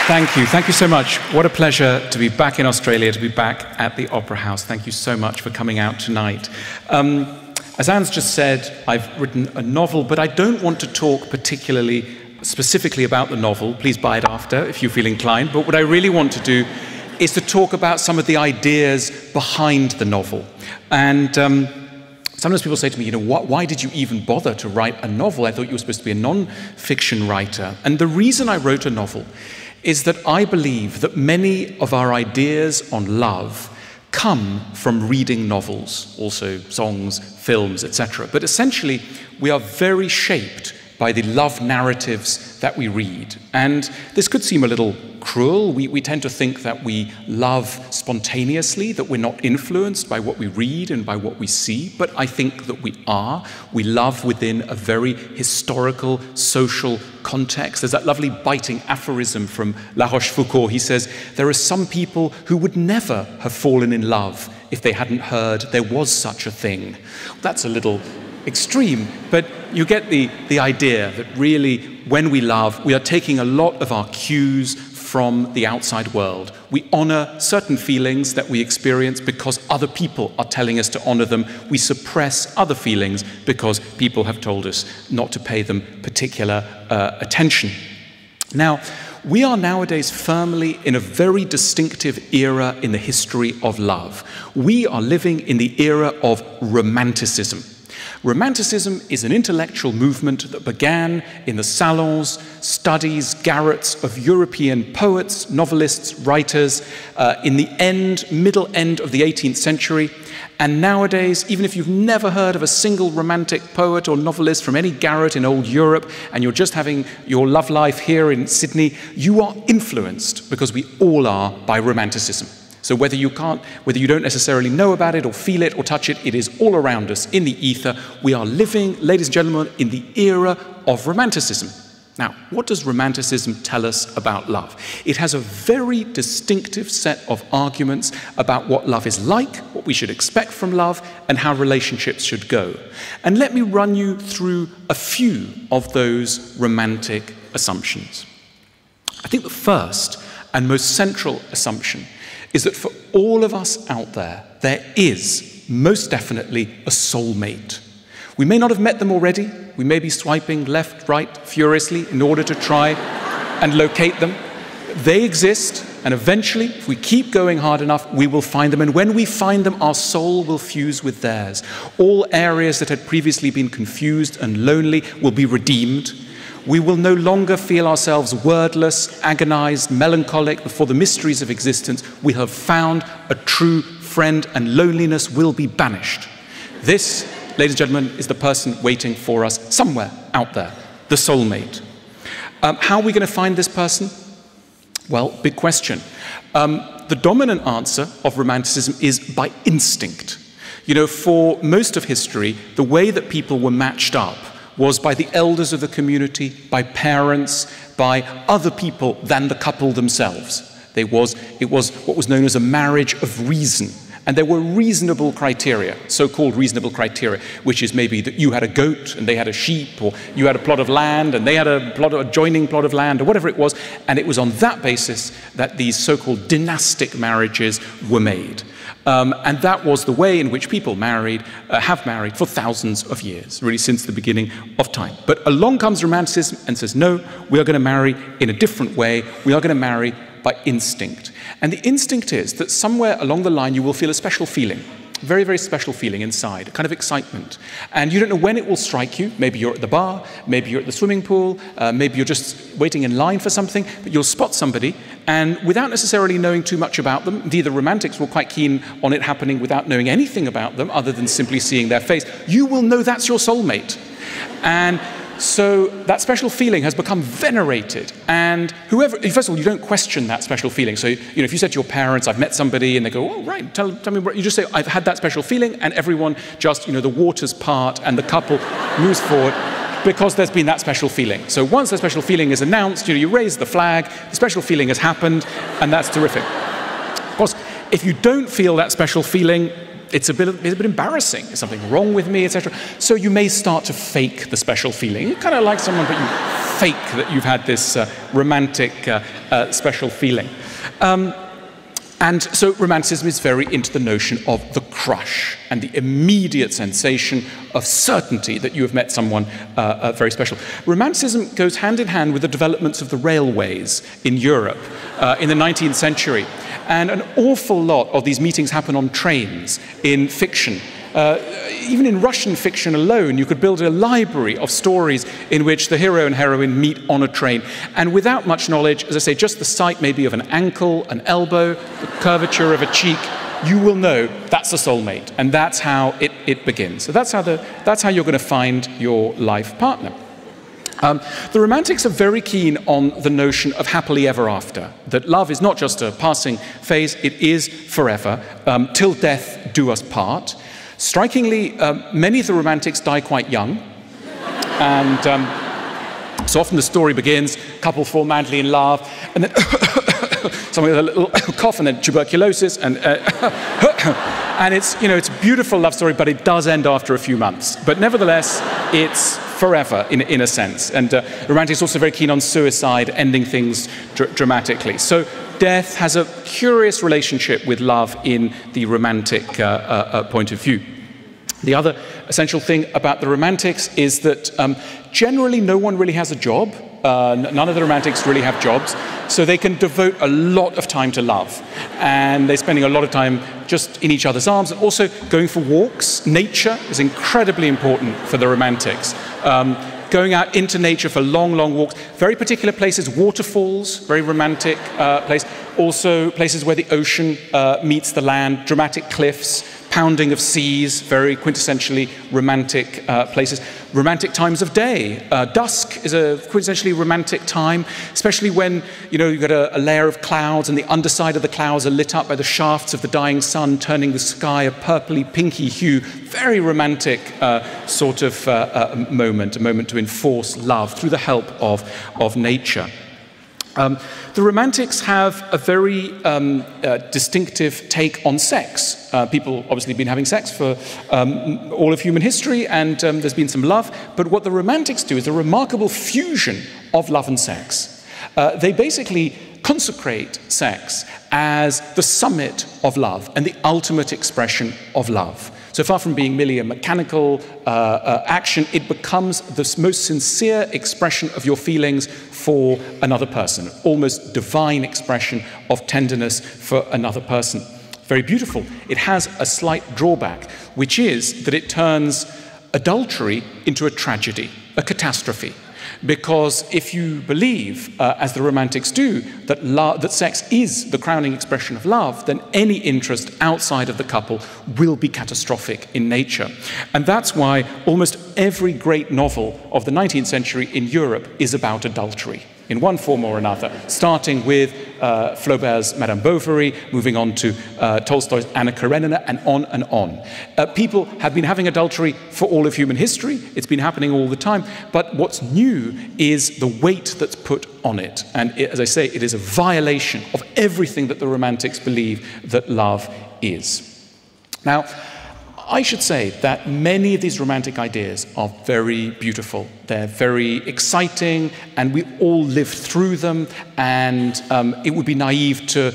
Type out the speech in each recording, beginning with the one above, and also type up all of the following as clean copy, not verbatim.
Thank you. Thank you so much. What a pleasure to be back in Australia, to be back at the Opera House. Thank you so much for coming out tonight. As Anne's just said, I've written a novel, but I don't want to talk particularly specifically about the novel. Please buy it after if you feel inclined. But what I really want to do is to talk about some of the ideas behind the novel. And sometimes people say to me, why did you even bother to write a novel? I thought you were supposed to be a non-fiction writer. And the reason I wrote a novel is that I believe that many of our ideas on love come from reading novels, also songs, films, etc. But essentially, we are very shaped by the love narratives that we read. And this could seem a little cruel. We tend to think that we love spontaneously, that we're not influenced by what we read and by what we see, but I think that we are. We love within a very historical, social context. There's that lovely biting aphorism from La Rochefoucauld. He says, there are some people who would never have fallen in love if they hadn't heard there was such a thing. That's a little extreme, but you get the idea that really when we love, we are taking a lot of our cues from the outside world. We honor certain feelings that we experience because other people are telling us to honor them. We suppress other feelings because people have told us not to pay them particular attention. Now, we are nowadays firmly in a very distinctive era in the history of love. We are living in the era of Romanticism. Romanticism is an intellectual movement that began in the salons, studies, garrets of European poets, novelists, writers in the middle end of the 18th century. And nowadays, even if you've never heard of a single romantic poet or novelist from any garret in old Europe, and you're just having your love life here in Sydney, you are influenced, because we all are, by Romanticism. So whether you don't necessarily know about it or feel it or touch it, it is all around us in the ether. We are living, ladies and gentlemen, in the era of Romanticism. Now, what does Romanticism tell us about love? It has a very distinctive set of arguments about what love is like, what we should expect from love, and how relationships should go. And let me run you through a few of those romantic assumptions. I think the first and most central assumption is that for all of us out there, there is most definitely a soulmate. We may not have met them already. We may be swiping left, right, furiously in order to try and locate them. They exist, and eventually, if we keep going hard enough, we will find them. And when we find them, our soul will fuse with theirs. All areas that had previously been confused and lonely will be redeemed. We will no longer feel ourselves wordless, agonized, melancholic before the mysteries of existence. We have found a true friend, and loneliness will be banished. This, ladies and gentlemen, is the person waiting for us somewhere out there, the soulmate. How are we going to find this person? Well, big question. The dominant answer of Romanticism is by instinct. For most of history, the way that people were matched up was by the elders of the community, by parents, by other people than the couple themselves. It was what was known as a marriage of reason. And there were reasonable criteria, so-called reasonable criteria, which is maybe that you had a goat and they had a sheep, or you had a plot of land and they had a adjoining plot of land, or whatever it was. And it was on that basis that these so-called dynastic marriages were made. And that was the way in which people have married for thousands of years, really since the beginning of time. But along comes Romanticism and says, no, we are going to marry in a different way. We are going to marry by instinct. And the instinct is that somewhere along the line you will feel a special feeling, very, very special feeling inside, a kind of excitement. And you don't know when it will strike you. Maybe you're at the bar, maybe you're at the swimming pool, maybe you're just waiting in line for something, but you'll spot somebody, and without necessarily knowing too much about them, indeed the romantics were quite keen on it happening without knowing anything about them other than simply seeing their face, you will know that's your soulmate. And so that special feeling has become venerated, and first of all, you don't question that special feeling. So, if you said to your parents, I've met somebody, and they go, oh, right, tell me what, you just say, I've had that special feeling, and everyone just, the waters part, and the couple moves forward, because there's been that special feeling. So once the special feeling is announced, you raise the flag, the special feeling has happened, and that's terrific. Of course, if you don't feel that special feeling, it's a bit embarrassing. Is something wrong with me, etc. So you may start to fake the special feeling. You kind of like someone, but you fake that you've had this romantic special feeling. And so romanticism is very into the notion of the crush and the immediate sensation of certainty that you have met someone very special. Romanticism goes hand in hand with the developments of the railways in Europe in the 19th century. And an awful lot of these meetings happen on trains in fiction. Even in Russian fiction alone, you could build a library of stories in which the hero and heroine meet on a train. And without much knowledge, as I say, just the sight maybe of an ankle, an elbow, the curvature of a cheek, you will know that's a soulmate. And that's how it begins. So that's how you're going to find your life partner. The Romantics are very keen on the notion of happily ever after, that love is not just a passing phase, it is forever, till death do us part. Strikingly, many of the Romantics die quite young, and so often the story begins, couple fall madly in love, and then someone with a little cough, and then tuberculosis, and it's, you know, it's a beautiful love story, but it does end after a few months. But nevertheless, it's forever in a sense. And Romantics are also very keen on suicide, ending things dramatically. So death has a curious relationship with love in the Romantic point of view. The other essential thing about the Romantics is that generally no one really has a job. None of the Romantics really have jobs, so they can devote a lot of time to love. And they're spending a lot of time just in each other's arms, and also going for walks. Nature is incredibly important for the Romantics. Going out into nature for long, long walks. Very particular places, waterfalls, very romantic place. Also places where the ocean meets the land, dramatic cliffs, pounding of seas, very quintessentially romantic places. Romantic times of day. Dusk is a quintessentially romantic time, especially when, you know, you've got a layer of clouds and the underside of the clouds are lit up by the shafts of the dying sun, turning the sky a purpley, pinky hue. Very romantic sort of moment, a moment to enforce love through the help of nature. The Romantics have a very distinctive take on sex. People obviously have been having sex for all of human history, and there's been some love. But what the Romantics do is a remarkable fusion of love and sex. They basically consecrate sex as the summit of love and the ultimate expression of love. So far from being merely a mechanical action, it becomes the most sincere expression of your feelings for another person, almost divine expression of tenderness for another person. Very beautiful. It has a slight drawback, which is that it turns adultery into a tragedy, a catastrophe. Because if you believe, as the Romantics do, that sex is the crowning expression of love, then any interest outside of the couple will be catastrophic in nature. And that's why almost every great novel of the 19th century in Europe is about adultery, in one form or another, starting with Flaubert's Madame Bovary, moving on to Tolstoy's Anna Karenina, and on and on. People have been having adultery for all of human history. It's been happening all the time. But what's new is the weight that's put on it. And as I say, it is a violation of everything that the Romantics believe that love is. Now, I should say that many of these romantic ideas are very beautiful. They're very exciting, and we all live through them, and it would be naive to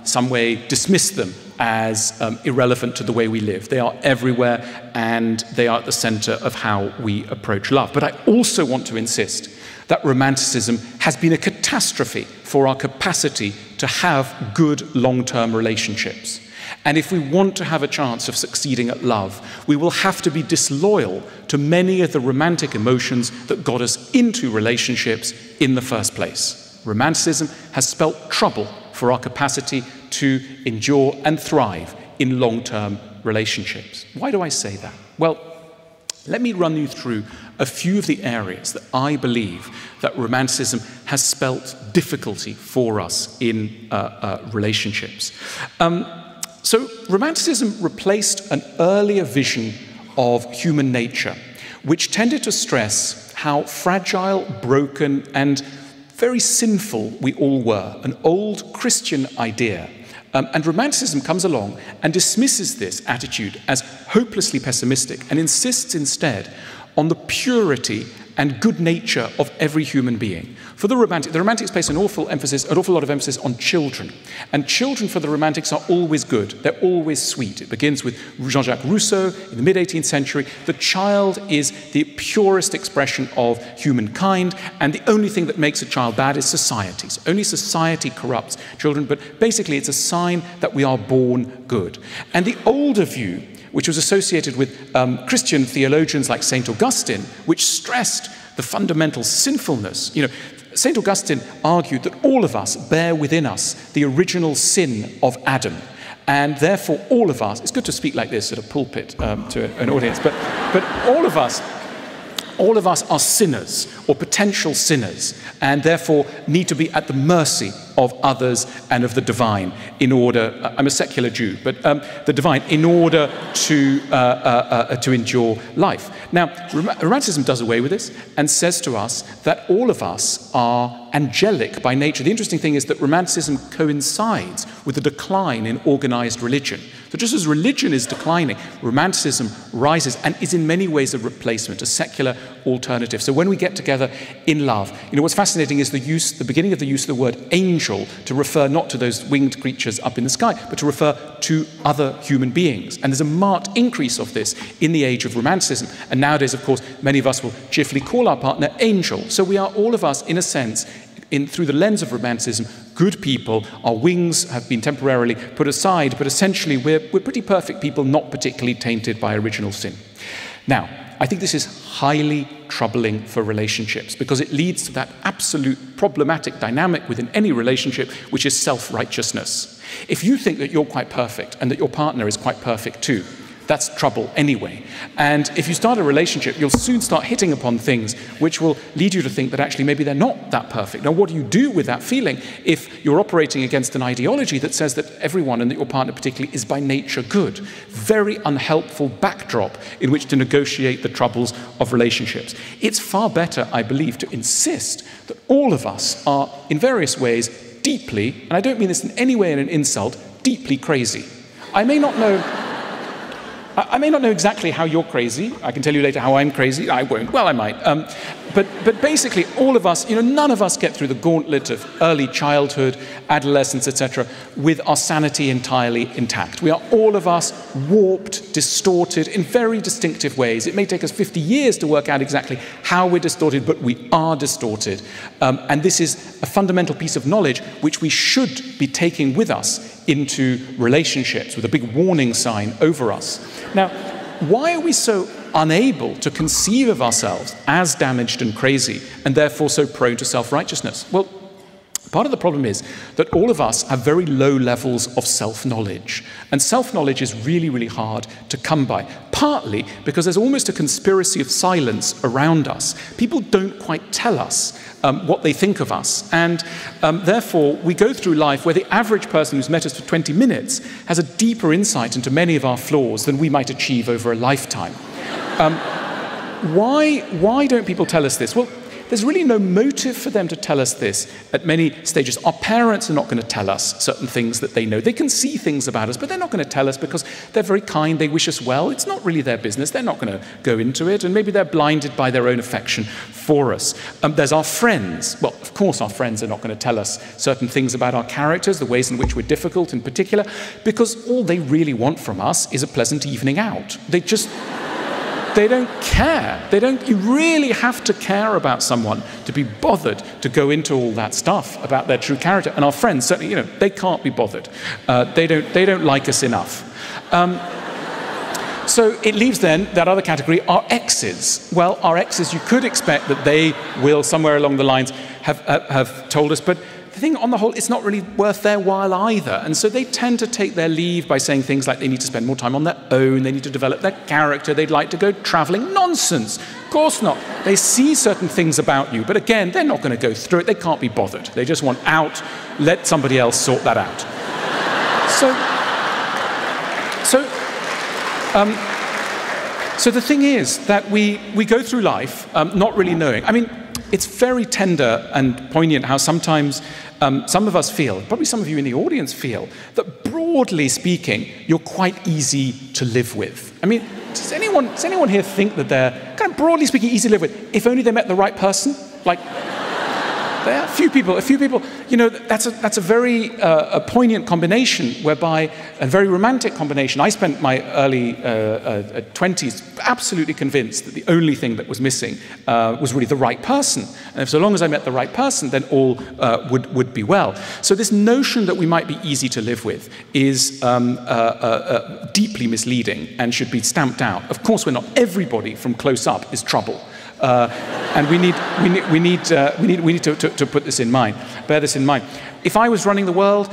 some way dismiss them as irrelevant to the way we live. They are everywhere, and they are at the center of how we approach love. But I also want to insist that Romanticism has been a catastrophe for our capacity to have good long-term relationships. And if we want to have a chance of succeeding at love, we will have to be disloyal to many of the romantic emotions that got us into relationships in the first place. Romanticism has spelt trouble for our capacity to endure and thrive in long-term relationships. Why do I say that? Well, let me run you through a few of the areas that I believe that Romanticism has spelt difficulty for us in relationships. So Romanticism replaced an earlier vision of human nature, which tended to stress how fragile, broken, and very sinful we all were, an old Christian idea. And Romanticism comes along and dismisses this attitude as hopelessly pessimistic and insists instead on the purity and good nature of every human being. For the Romantics place an awful lot of emphasis on children. And children for the Romantics are always good. They're always sweet. It begins with Jean-Jacques Rousseau in the mid-18th century. The child is the purest expression of humankind, and the only thing that makes a child bad is society. So only society corrupts children, but basically it's a sign that we are born good. And the older view, which was associated with Christian theologians like St. Augustine, which stressed the fundamental sinfulness. St. Augustine argued that all of us bear within us the original sin of Adam. And therefore, all of us, it's good to speak like this at a pulpit to an audience, but all of us are sinners or potential sinners, and therefore need to be at the mercy of others and of the divine in order, I'm a secular Jew, but the divine, in order to endure life. Now, Romanticism does away with this and says to us that all of us are angelic by nature. The interesting thing is that Romanticism coincides with the decline in organized religion. So just as religion is declining, Romanticism rises and is in many ways a replacement, a secular alternative. So when we get together in love, what's fascinating is the beginning of the use of the word angel to refer not to those winged creatures up in the sky, but to refer to other human beings. And there's a marked increase of this in the age of Romanticism. And nowadays, of course, many of us will cheerfully call our partner angel. So we are all of us, in a sense, through the lens of Romanticism, good people. Our wings have been temporarily put aside, but essentially we're pretty perfect people, not particularly tainted by original sin. Now, I think this is highly troubling for relationships because it leads to that absolute problematic dynamic within any relationship, which is self-righteousness. If you think that you're quite perfect and that your partner is quite perfect too, that's trouble anyway. And if you start a relationship, you'll soon start hitting upon things which will lead you to think that actually maybe they're not that perfect. Now, what do you do with that feeling if you're operating against an ideology that says that everyone, and that your partner particularly, is by nature good? Very unhelpful backdrop in which to negotiate the troubles of relationships. It's far better, I believe, to insist that all of us are, in various ways, deeply, and I don't mean this in any way in an insult, deeply crazy. I may not know exactly how you're crazy. I can tell you later how I'm crazy. I won't. Well, I might. But basically, all of us, none of us get through the gauntlet of early childhood, adolescence, etc., with our sanity entirely intact. We are all of us warped, distorted in very distinctive ways. It may take us 50 years to work out exactly how we're distorted, but we are distorted. And this is a fundamental piece of knowledge which we should be taking with us into relationships, with a big warning sign over us. Now, why are we so unable to conceive of ourselves as damaged and crazy, and therefore so prone to self-righteousness? Well, part of the problem is that all of us have very low levels of self-knowledge. And self-knowledge is really, really hard to come by, partly because there's almost a conspiracy of silence around us. People don't quite tell us what they think of us. And therefore, we go through life where the average person who's met us for 20 minutes has a deeper insight into many of our flaws than we might achieve over a lifetime. Why don't people tell us this? Well, there's really no motive for them to tell us this at many stages. Our parents are not going to tell us certain things that they know. They can see things about us, but they're not going to tell us because they're very kind, they wish us well. It's not really their business. They're not going to go into it, and maybe they're blinded by their own affection for us. There's our friends. Well, of course, our friends are not going to tell us certain things about our characters, the ways in which we're difficult in particular, because all they really want from us is a pleasant evening out. They don't care. You really have to care about someone to be bothered to go into all that stuff about their true character. And our friends, certainly, they can't be bothered. They don't like us enough. So it leaves then that other category, our exes. Well, our exes, you could expect that they will, somewhere along the lines, have told us, but the thing, on the whole, it's not really worth their while either. And so they tend to take their leave by saying things like they need to spend more time on their own, they need to develop their character, they'd like to go traveling. Nonsense. Of course not. They see certain things about you, but again, they're not going to go through it. They can't be bothered. They just want out. Let somebody else sort that out. So the thing is that we go through life not really knowing. I mean, it's very tender and poignant how sometimes some of us feel, probably some of you in the audience feel, that broadly speaking, you're quite easy to live with. I mean, does anyone here think that they're kind of broadly speaking, easy to live with, if only they met the right person. Like, there are a few people, you know, that's a very poignant combination, whereby a very romantic combination. I spent my early 20s absolutely convinced that the only thing that was missing was really the right person. And if so long as I met the right person, then all would be well. So this notion that we might be easy to live with is deeply misleading and should be stamped out. Of course, we're not. Everybody from close up is trouble. And we need to put this in mind, bear this in mind. If I was running the world,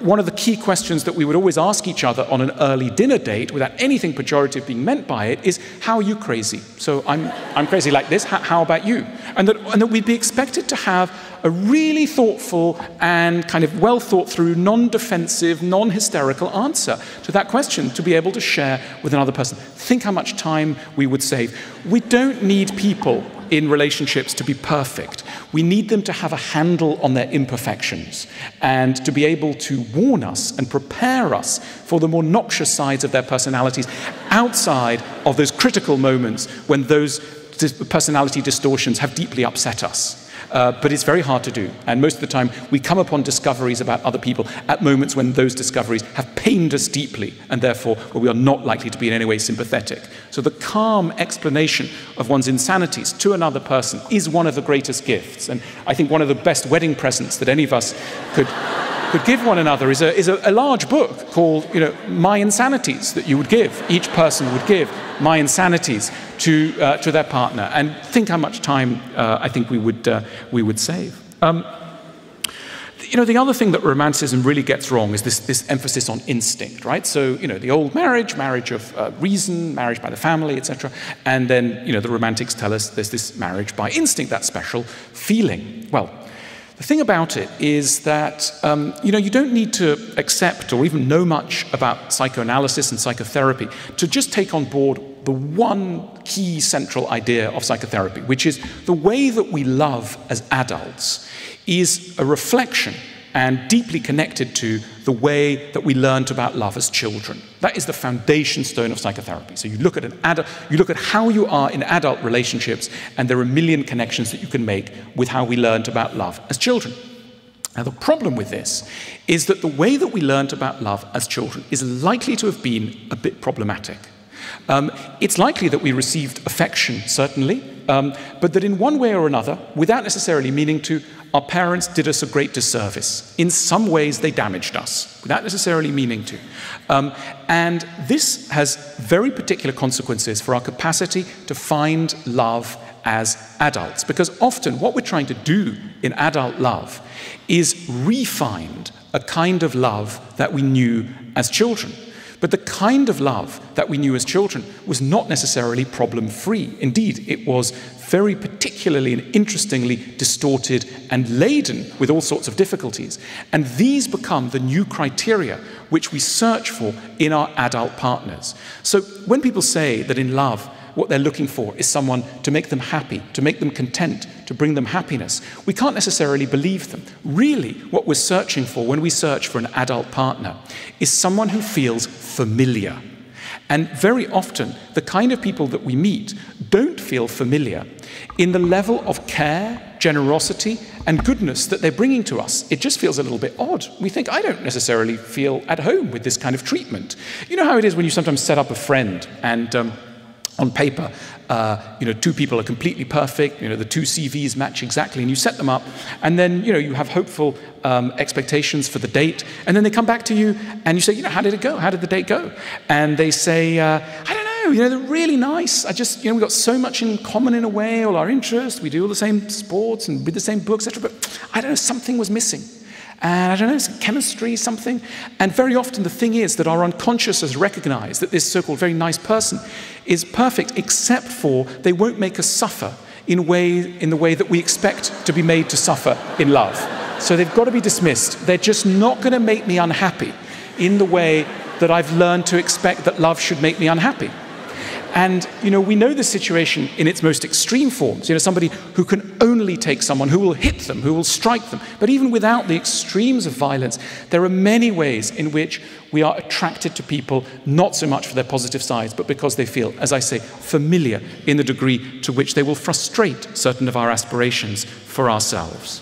one of the key questions that we would always ask each other on an early dinner date, without anything pejorative being meant by it, is, how are you crazy? So I'm crazy like this, how about you? And that we'd be expected to have a really thoughtful and kind of well thought through, non-defensive, non-hysterical answer to that question to be able to share with another person. Think how much time we would save. We don't need people in relationships to be perfect. We need them to have a handle on their imperfections and to be able to warn us and prepare us for the more noxious sides of their personalities outside of those critical moments when those personality distortions have deeply upset us. But it's very hard to do. And most of the time, we come upon discoveries about other people at moments when those discoveries have pained us deeply, and therefore we are not likely to be in any way sympathetic. So the calm explanation of one's insanities to another person is one of the greatest gifts. And I think one of the best wedding presents that any of us could give one another is a large book called, you know, My Insanities, that you would give. Each person would give My Insanities to their partner, and think how much time I think we would save. You know, the other thing that romanticism really gets wrong is this emphasis on instinct, right? So, you know, the old marriage of reason, marriage by the family, etc. And then, you know, the romantics tell us there's this marriage by instinct, that special feeling. Well, the thing about it is that, you know, you don't need to accept or even know much about psychoanalysis and psychotherapy to just take on board the one key central idea of psychotherapy, which is the way that we love as adults is a reflection and deeply connected to the way that we learned about love as children. That is the foundation stone of psychotherapy. So you look at how you are in adult relationships, and there are a million connections that you can make with how we learned about love as children. Now, the problem with this is that the way that we learned about love as children is likely to have been a bit problematic. It's likely that we received affection, certainly, but that in one way or another, without necessarily meaning to, our parents did us a great disservice. In some ways, they damaged us, without necessarily meaning to. And this has very particular consequences for our capacity to find love as adults. Because often what we're trying to do in adult love is re-find a kind of love that we knew as children. But the kind of love that we knew as children was not necessarily problem-free. Indeed, it was very particularly and interestingly distorted and laden with all sorts of difficulties. And these become the new criteria which we search for in our adult partners. So when people say that in love, what they're looking for is someone to make them happy, to make them content, to bring them happiness, we can't necessarily believe them. Really, what we're searching for when we search for an adult partner is someone who feels familiar. And very often, the kind of people that we meet don't feel familiar in the level of care, generosity, and goodness that they're bringing to us. It just feels a little bit odd. We think, I don't necessarily feel at home with this kind of treatment. You know how it is when you sometimes set up a friend and on paper, you know, two people are completely perfect, you know, the two CVs match exactly, and you set them up, and then, you know, you have hopeful expectations for the date, and then they come back to you, and you say, you know, how did it go? How did the date go? And they say, I don't know, you know, they're really nice. You know, we've got so much in common in a way, all our interests, we do all the same sports and read the same books, etc., but I don't know, something was missing. And I don't know, some chemistry, something. And very often the thing is that our unconscious has recognized that this so-called very nice person is perfect, except for they won't make us suffer in the way that we expect to be made to suffer in love. So they've got to be dismissed. They're just not going to make me unhappy in the way that I've learned to expect that love should make me unhappy. And, you know, we know this situation in its most extreme forms. You know, somebody who can only take someone, who will hit them, who will strike them. But even without the extremes of violence, there are many ways in which we are attracted to people, not so much for their positive sides, but because they feel, as I say, familiar in the degree to which they will frustrate certain of our aspirations for ourselves.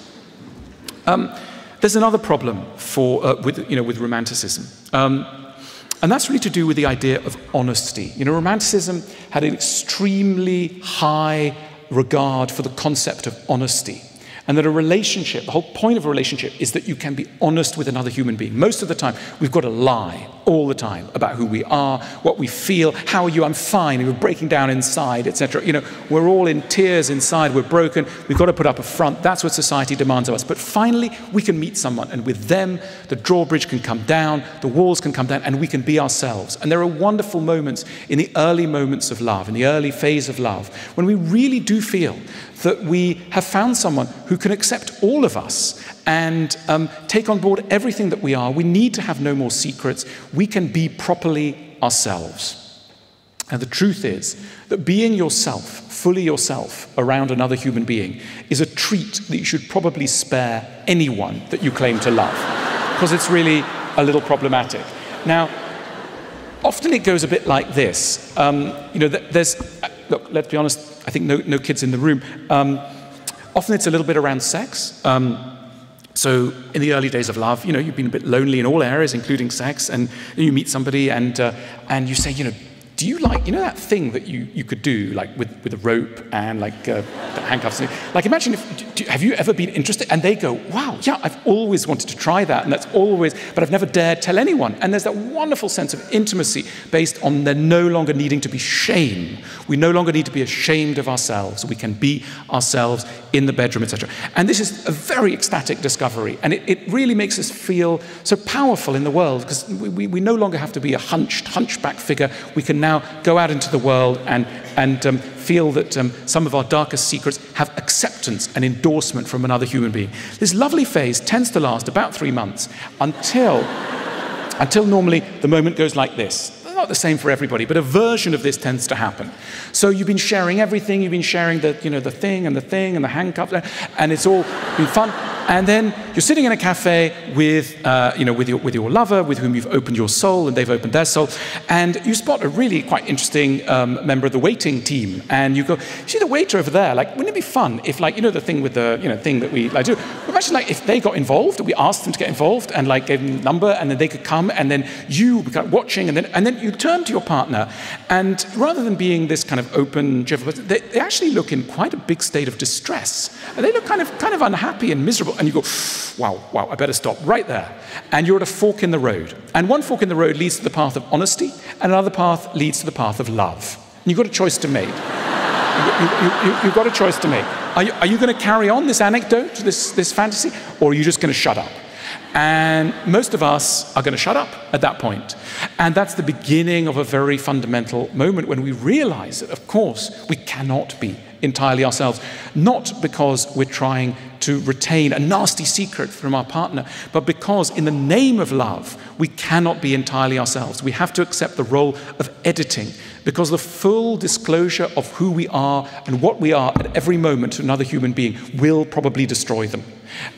There's another problem with romanticism. And that's really to do with the idea of honesty. You know, romanticism had an extremely high regard for the concept of honesty. And that a relationship, the whole point of a relationship is that you can be honest with another human being. Most of the time, we've got to lie all the time about who we are, what we feel, how are you, I'm fine, we're breaking down inside, etc. You know, we're all in tears inside, we're broken, we've got to put up a front. That's what society demands of us. But finally, we can meet someone, and with them, the drawbridge can come down, the walls can come down, and we can be ourselves. And there are wonderful moments in the early moments of love, in the early phase of love, when we really do feel that we have found someone who can accept all of us and take on board everything that we are. We need to have no more secrets. We can be properly ourselves. And the truth is that being yourself, fully yourself, around another human being is a treat that you should probably spare anyone that you claim to love, because it's really a little problematic. Now, often it goes a bit like this. You know, look, let's be honest, I think no kids in the room. Often it's a little bit around sex. So in the early days of love, you know, you've been a bit lonely in all areas, including sex, and you meet somebody and you say, you know, do you like, you know, that thing that you could do, like with a rope and like the handcuffs? Like, imagine have you ever been interested? And they go, wow, yeah, I've always wanted to try that, and that's always, but I've never dared tell anyone. And there's that wonderful sense of intimacy based on there no longer needing to be shame. We no longer need to be ashamed of ourselves. We can be ourselves in the bedroom, etc. And this is a very ecstatic discovery, and it really makes us feel so powerful in the world, because we no longer have to be a hunchback figure. We can now go out into the world and feel that some of our darkest secrets have acceptance and endorsement from another human being. This lovely phase tends to last about 3 months until normally the moment goes like this. Not the same for everybody, but a version of this tends to happen. So you've been sharing everything, you've been sharing the thing and the handcuff, and it's all been fun. And then you're sitting in a cafe with your lover, with whom you've opened your soul, and they've opened their soul, and you spot a really quite interesting member of the waiting team, and you go, see the waiter over there? Like, wouldn't it be fun if, like, you know, the thing with the thing that we like do? Imagine like if they got involved, we asked them to get involved, and like gave them a number, and then they could come, and then you were watching, and then you turn to your partner, and rather than being this kind of open, they actually look in quite a big state of distress, and they look kind of unhappy and miserable. And you go, wow, I better stop right there. And you're at a fork in the road. And one fork in the road leads to the path of honesty, and another path leads to the path of love. And you've got a choice to make. You've got a choice to make. Are you going to carry on this anecdote, this fantasy, or are you just going to shut up? And most of us are going to shut up at that point. And that's the beginning of a very fundamental moment when we realize that, of course, we cannot be entirely ourselves, not because we're trying to retain a nasty secret from our partner, but because in the name of love, we cannot be entirely ourselves. We have to accept the role of editing, because the full disclosure of who we are and what we are at every moment to another human being will probably destroy them.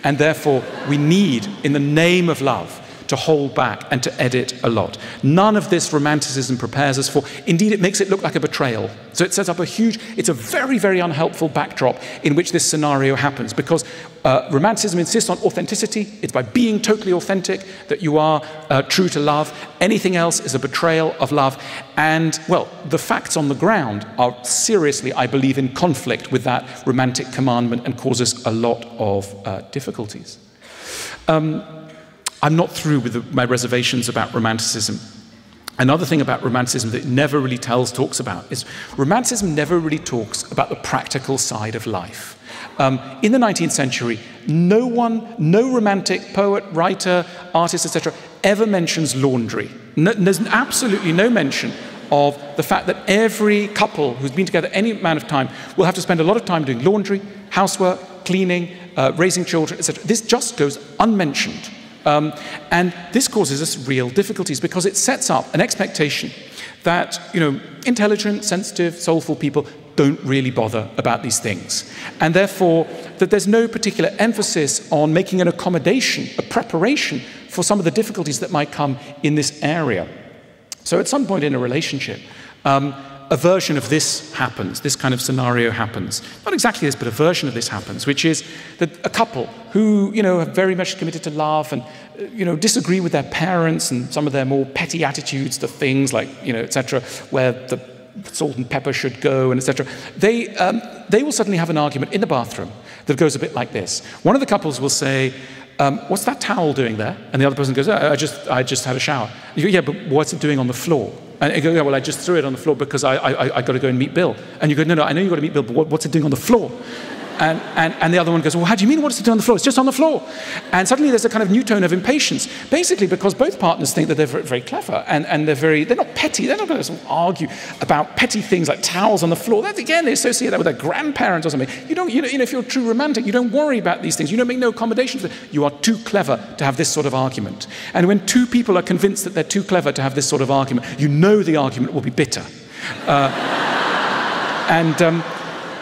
And therefore, we need, in the name of love, to hold back and to edit a lot. None of this romanticism prepares us for. Indeed, it makes it look like a betrayal. So it sets up it's a very, very unhelpful backdrop in which this scenario happens, because romanticism insists on authenticity. It's by being totally authentic that you are true to love. Anything else is a betrayal of love. And, well, the facts on the ground are seriously, I believe, in conflict with that romantic commandment and cause us a lot of difficulties. I'm not through with my reservations about romanticism. Another thing about romanticism that it never really talks about is romanticism never really talks about the practical side of life. In the 19th century, no romantic poet, writer, artist, etc., ever mentions laundry. There's absolutely no mention of the fact that every couple who's been together any amount of time will have to spend a lot of time doing laundry, housework, cleaning, raising children, etc. This just goes unmentioned. And this causes us real difficulties because it sets up an expectation that, intelligent, sensitive, soulful people don't really bother about these things. And therefore, that there's no particular emphasis on making an accommodation, a preparation for some of the difficulties that might come in this area. So at some point in a relationship, a version of this happens, this kind of scenario happens. Not exactly this, but a version of this happens, which is that a couple who, are very much committed to love and, disagree with their parents and some of their more petty attitudes to things like, etc., where the salt and pepper should go, and etc. They will suddenly have an argument in the bathroom that goes a bit like this. One of the couples will say, what's that towel doing there? And the other person goes, I just had a shower. You go, yeah, but what's it doing on the floor? And you go, yeah, well, I just threw it on the floor because I got to go and meet Bill. And you go, no, I know you've got to meet Bill, but what's it doing on the floor? And the other one goes, well, how do you mean what's it doing on the floor? It's just on the floor. And suddenly there's a kind of new tone of impatience, basically because both partners think that they're very, very clever and they're not petty. They're not going to sort of argue about petty things like towels on the floor. That, again, they associate that with their grandparents or something. If you're a true romantic, you don't worry about these things. You don't make no accommodations for them. You are too clever to have this sort of argument. And when two people are convinced that they're too clever to have this sort of argument, you know the argument will be bitter.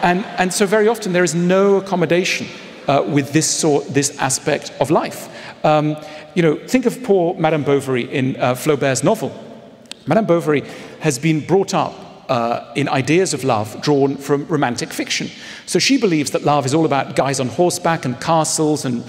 And so very often there is no accommodation with this aspect of life. Think of poor Madame Bovary in Flaubert's novel. Madame Bovary has been brought up in ideas of love drawn from romantic fiction. So she believes that love is all about guys on horseback and castles and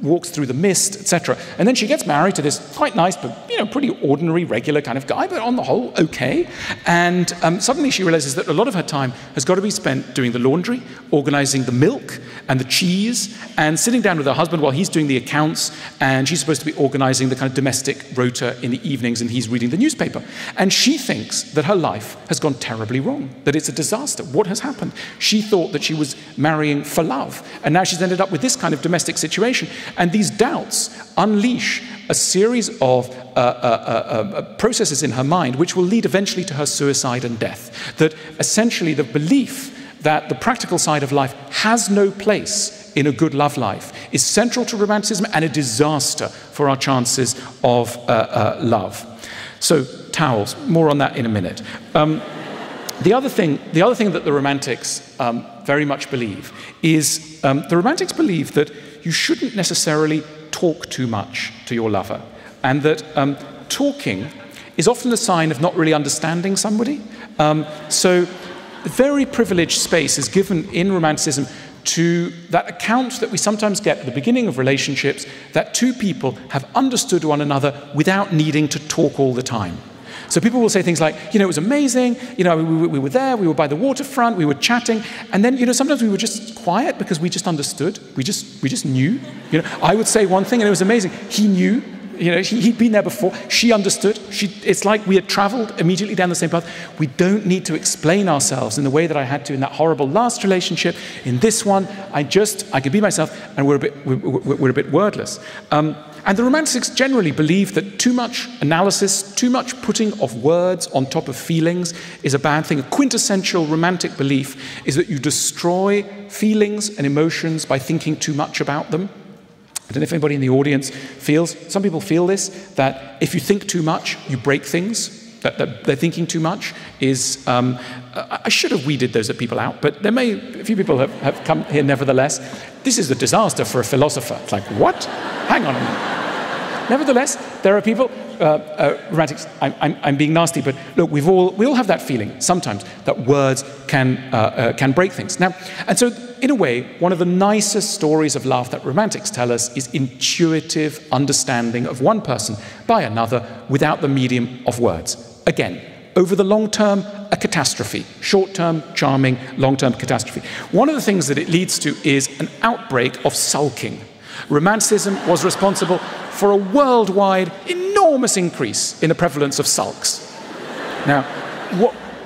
walks through the mist, etc. And then she gets married to this quite nice, but pretty ordinary, regular kind of guy, but on the whole, okay. And suddenly she realizes that a lot of her time has got to be spent doing the laundry, organizing the milk and the cheese, and sitting down with her husband while he's doing the accounts, and she's supposed to be organizing the kind of domestic rota in the evenings, and he's reading the newspaper. And she thinks that her life has gone terribly wrong, that it's a disaster. What has happened? She thought that she was marrying for love, and now she's ended up with this kind of domestic situation. And these doubts unleash a series of processes in her mind which will lead eventually to her suicide and death. That essentially the belief that the practical side of life has no place in a good love life is central to romanticism and a disaster for our chances of love. So towels, more on that in a minute. The other thing that the Romantics very much believe is the Romantics believe that you shouldn't necessarily talk too much to your lover, and that talking is often a sign of not really understanding somebody. So very privileged space is given in Romanticism to that account that we sometimes get at the beginning of relationships, that two people have understood one another without needing to talk all the time. So people will say things like, it was amazing, we were there, we were by the waterfront, we were chatting, and then, sometimes we were just quiet because we just understood, we just knew. I would say one thing and it was amazing. He knew, he'd been there before, she understood. It's like we had traveled immediately down the same path. We don't need to explain ourselves in the way that I had to in that horrible last relationship. In this one, I could be myself, and we're a bit wordless. And the Romantics generally believe that too much analysis, too much putting of words on top of feelings is a bad thing. A quintessential romantic belief is that you destroy feelings and emotions by thinking too much about them. I don't know if anybody in the audience feels, some people feel this, that if you think too much, you break things. That they're thinking too much is, I should have weeded those people out, but a few people have come here nevertheless. This is a disaster for a philosopher. It's like, what? Hang on a minute. Nevertheless, there are people, romantics, I'm being nasty, but look, we all have that feeling sometimes that words can break things. Now, and so in a way, one of the nicest stories of love that romantics tell us is intuitive understanding of one person by another without the medium of words. Again, over the long term, a catastrophe. Short term, charming, long term catastrophe. One of the things that it leads to is an outbreak of sulking. Romanticism was responsible for a worldwide enormous increase in the prevalence of sulks. Now,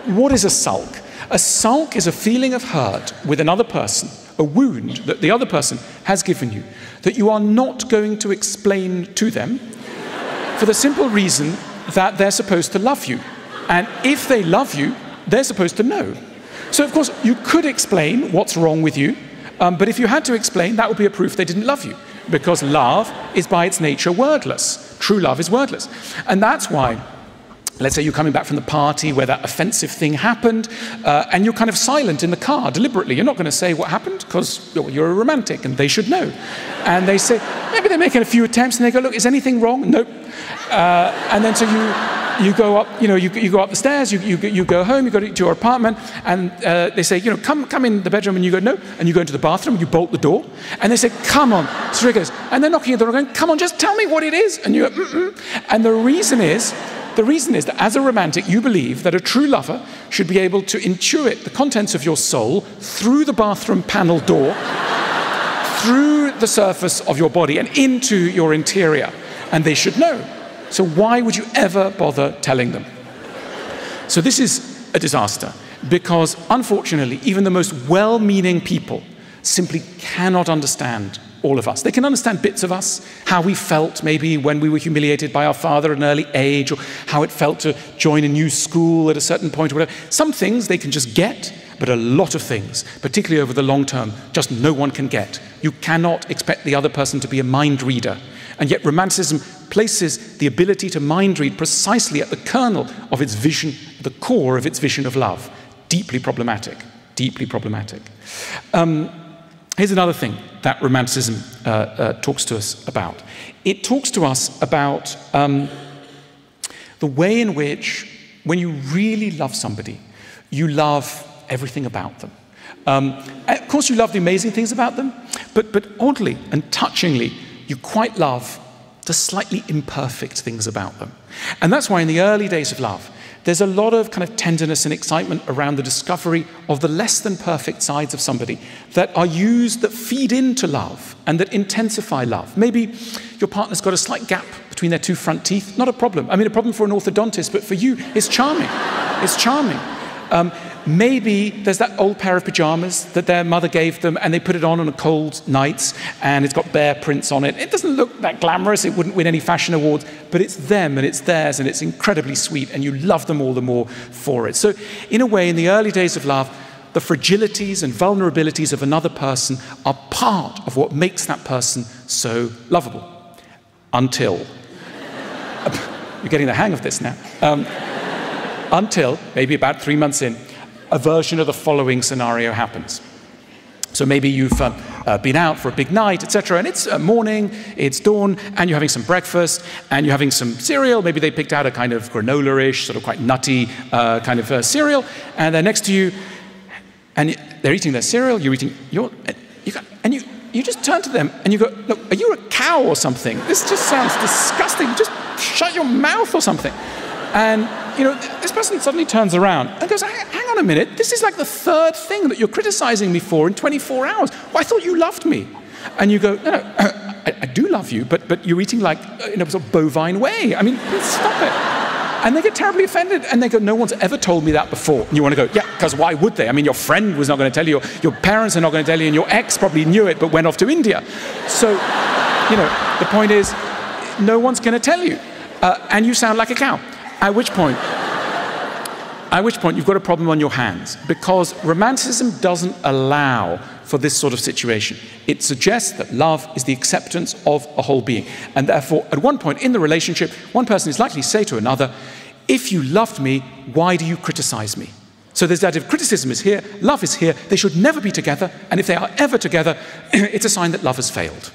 what is a sulk? A sulk is a feeling of hurt with another person, a wound that the other person has given you, that you are not going to explain to them for the simple reason that they're supposed to love you. And if they love you, they're supposed to know. So, of course, you could explain what's wrong with you, but if you had to explain, that would be a proof they didn't love you, because love is by its nature wordless. True love is wordless. And that's why Let's say you're coming back from the party where that offensive thing happened, and you're kind of silent in the car deliberately. You're not going to say what happened because you're a romantic and they should know. And they say, maybe they're making a few attempts and they go, look, is anything wrong? Nope. And then so you go up, you go up the stairs, you go home, you go to your apartment, and they say, come in the bedroom, and you go, no, and you go into the bathroom, and you bolt the door, and they say, come on, it's ridiculous. And they're knocking at the door going, come on, just tell me what it is. And you go, mm-mm. And the reason is that as a romantic, you believe that a true lover should be able to intuit the contents of your soul through the bathroom panel door, through the surface of your body, and into your interior. And they should know. So why would you ever bother telling them? So this is a disaster, because unfortunately, even the most well-meaning people simply cannot understand all of us. They can understand bits of us, how we felt maybe when we were humiliated by our father at an early age, or how it felt to join a new school at a certain point or whatever. Some things they can just get, but a lot of things, particularly over the long term, just no one can get. You cannot expect the other person to be a mind reader. And yet romanticism places the ability to mind read precisely at the kernel of its vision, the core of its vision of love. Deeply problematic, deeply problematic. Here's another thing that romanticism talks to us about. It talks to us about the way in which, when you really love somebody, you love everything about them. Of course, you love the amazing things about them, but oddly and touchingly, you quite love the slightly imperfect things about them. And that's why in the early days of love, there's a lot of kind of tenderness and excitement around the discovery of the less than perfect sides of somebody that are used, that feed into love and that intensify love. Maybe your partner's got a slight gap between their two front teeth. Not a problem. I mean, a problem for an orthodontist, but for you, it's charming. It's charming. Maybe there's that old pair of pajamas that their mother gave them and they put it on a cold night and it's got bear prints on it. It doesn't look that glamorous, it wouldn't win any fashion awards, but it's them and it's theirs and it's incredibly sweet and you love them all the more for it. So in a way, in the early days of love, the fragilities and vulnerabilities of another person are part of what makes that person so lovable. Until, you're getting the hang of this now, until maybe about 3 months in, a version of the following scenario happens. So maybe you've been out for a big night, etc., and it's morning, it's dawn, and you're having some breakfast, and you're having some cereal. Maybe they picked out a kind of granola-ish, sort of quite nutty kind of cereal, and they're next to you, and they're eating their cereal, you're eating your, and you just turn to them and you go, look, are you a cow or something? This just sounds disgusting. Just shut your mouth or something. And this person suddenly turns around and goes, hang on a minute, this is like the third thing that you're criticizing me for in 24 hours. Well, I thought you loved me. And you go, no, I do love you, but you're eating like in a sort of bovine way. I mean, stop it. And they get terribly offended and they go, no one's ever told me that before. And you want to go, yeah, because why would they? I mean, your friend was not going to tell you, your parents are not going to tell you, and your ex probably knew it but went off to India. So, the point is, no one's going to tell you. And you sound like a cow. At which point, you've got a problem on your hands, because romanticism doesn't allow for this sort of situation. It suggests that love is the acceptance of a whole being. And therefore, at one point in the relationship, one person is likely to say to another, if you loved me, why do you criticize me? So there's that if criticism is here, love is here, they should never be together, and if they are ever together, it's a sign that love has failed.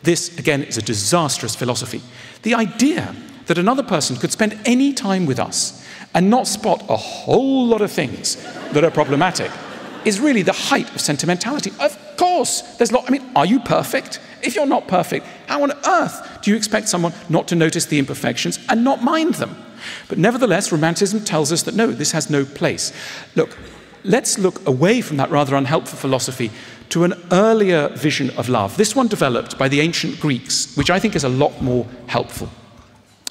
This, again, is a disastrous philosophy. The idea that another person could spend any time with us and not spot a whole lot of things that are problematic is really the height of sentimentality. Of course, are you perfect? If you're not perfect, how on earth do you expect someone not to notice the imperfections and not mind them? But nevertheless, romanticism tells us that no, this has no place. Look, let's look away from that rather unhelpful philosophy to an earlier vision of love. This one developed by the ancient Greeks, which I think is a lot more helpful.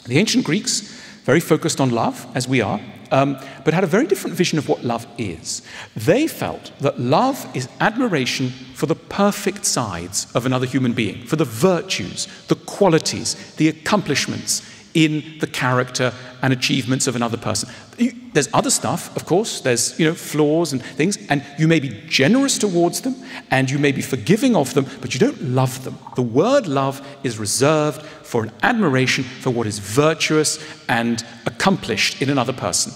The ancient Greeks, very focused on love, as we are, but had a very different vision of what love is. They felt that love is admiration for the perfect sides of another human being, for the virtues, the qualities, the accomplishments, in the character and achievements of another person. There's other stuff, of course. There's, flaws and things, and you may be generous towards them, and you may be forgiving of them, but you don't love them. The word love is reserved for an admiration for what is virtuous and accomplished in another person.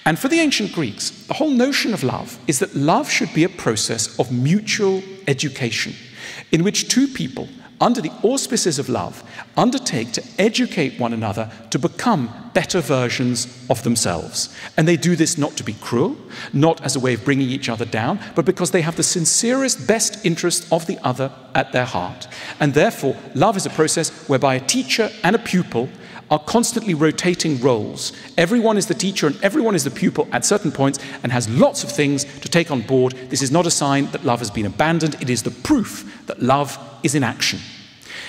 And for the ancient Greeks, the whole notion of love is that love should be a process of mutual education, in which two people, under the auspices of love, undertake to educate one another to become better versions of themselves. And they do this not to be cruel, not as a way of bringing each other down, but because they have the sincerest, best interest of the other at their heart. And therefore, love is a process whereby a teacher and a pupil are constantly rotating roles. Everyone is the teacher and everyone is the pupil at certain points and has lots of things to take on board. This is not a sign that love has been abandoned. It is the proof that love is in action.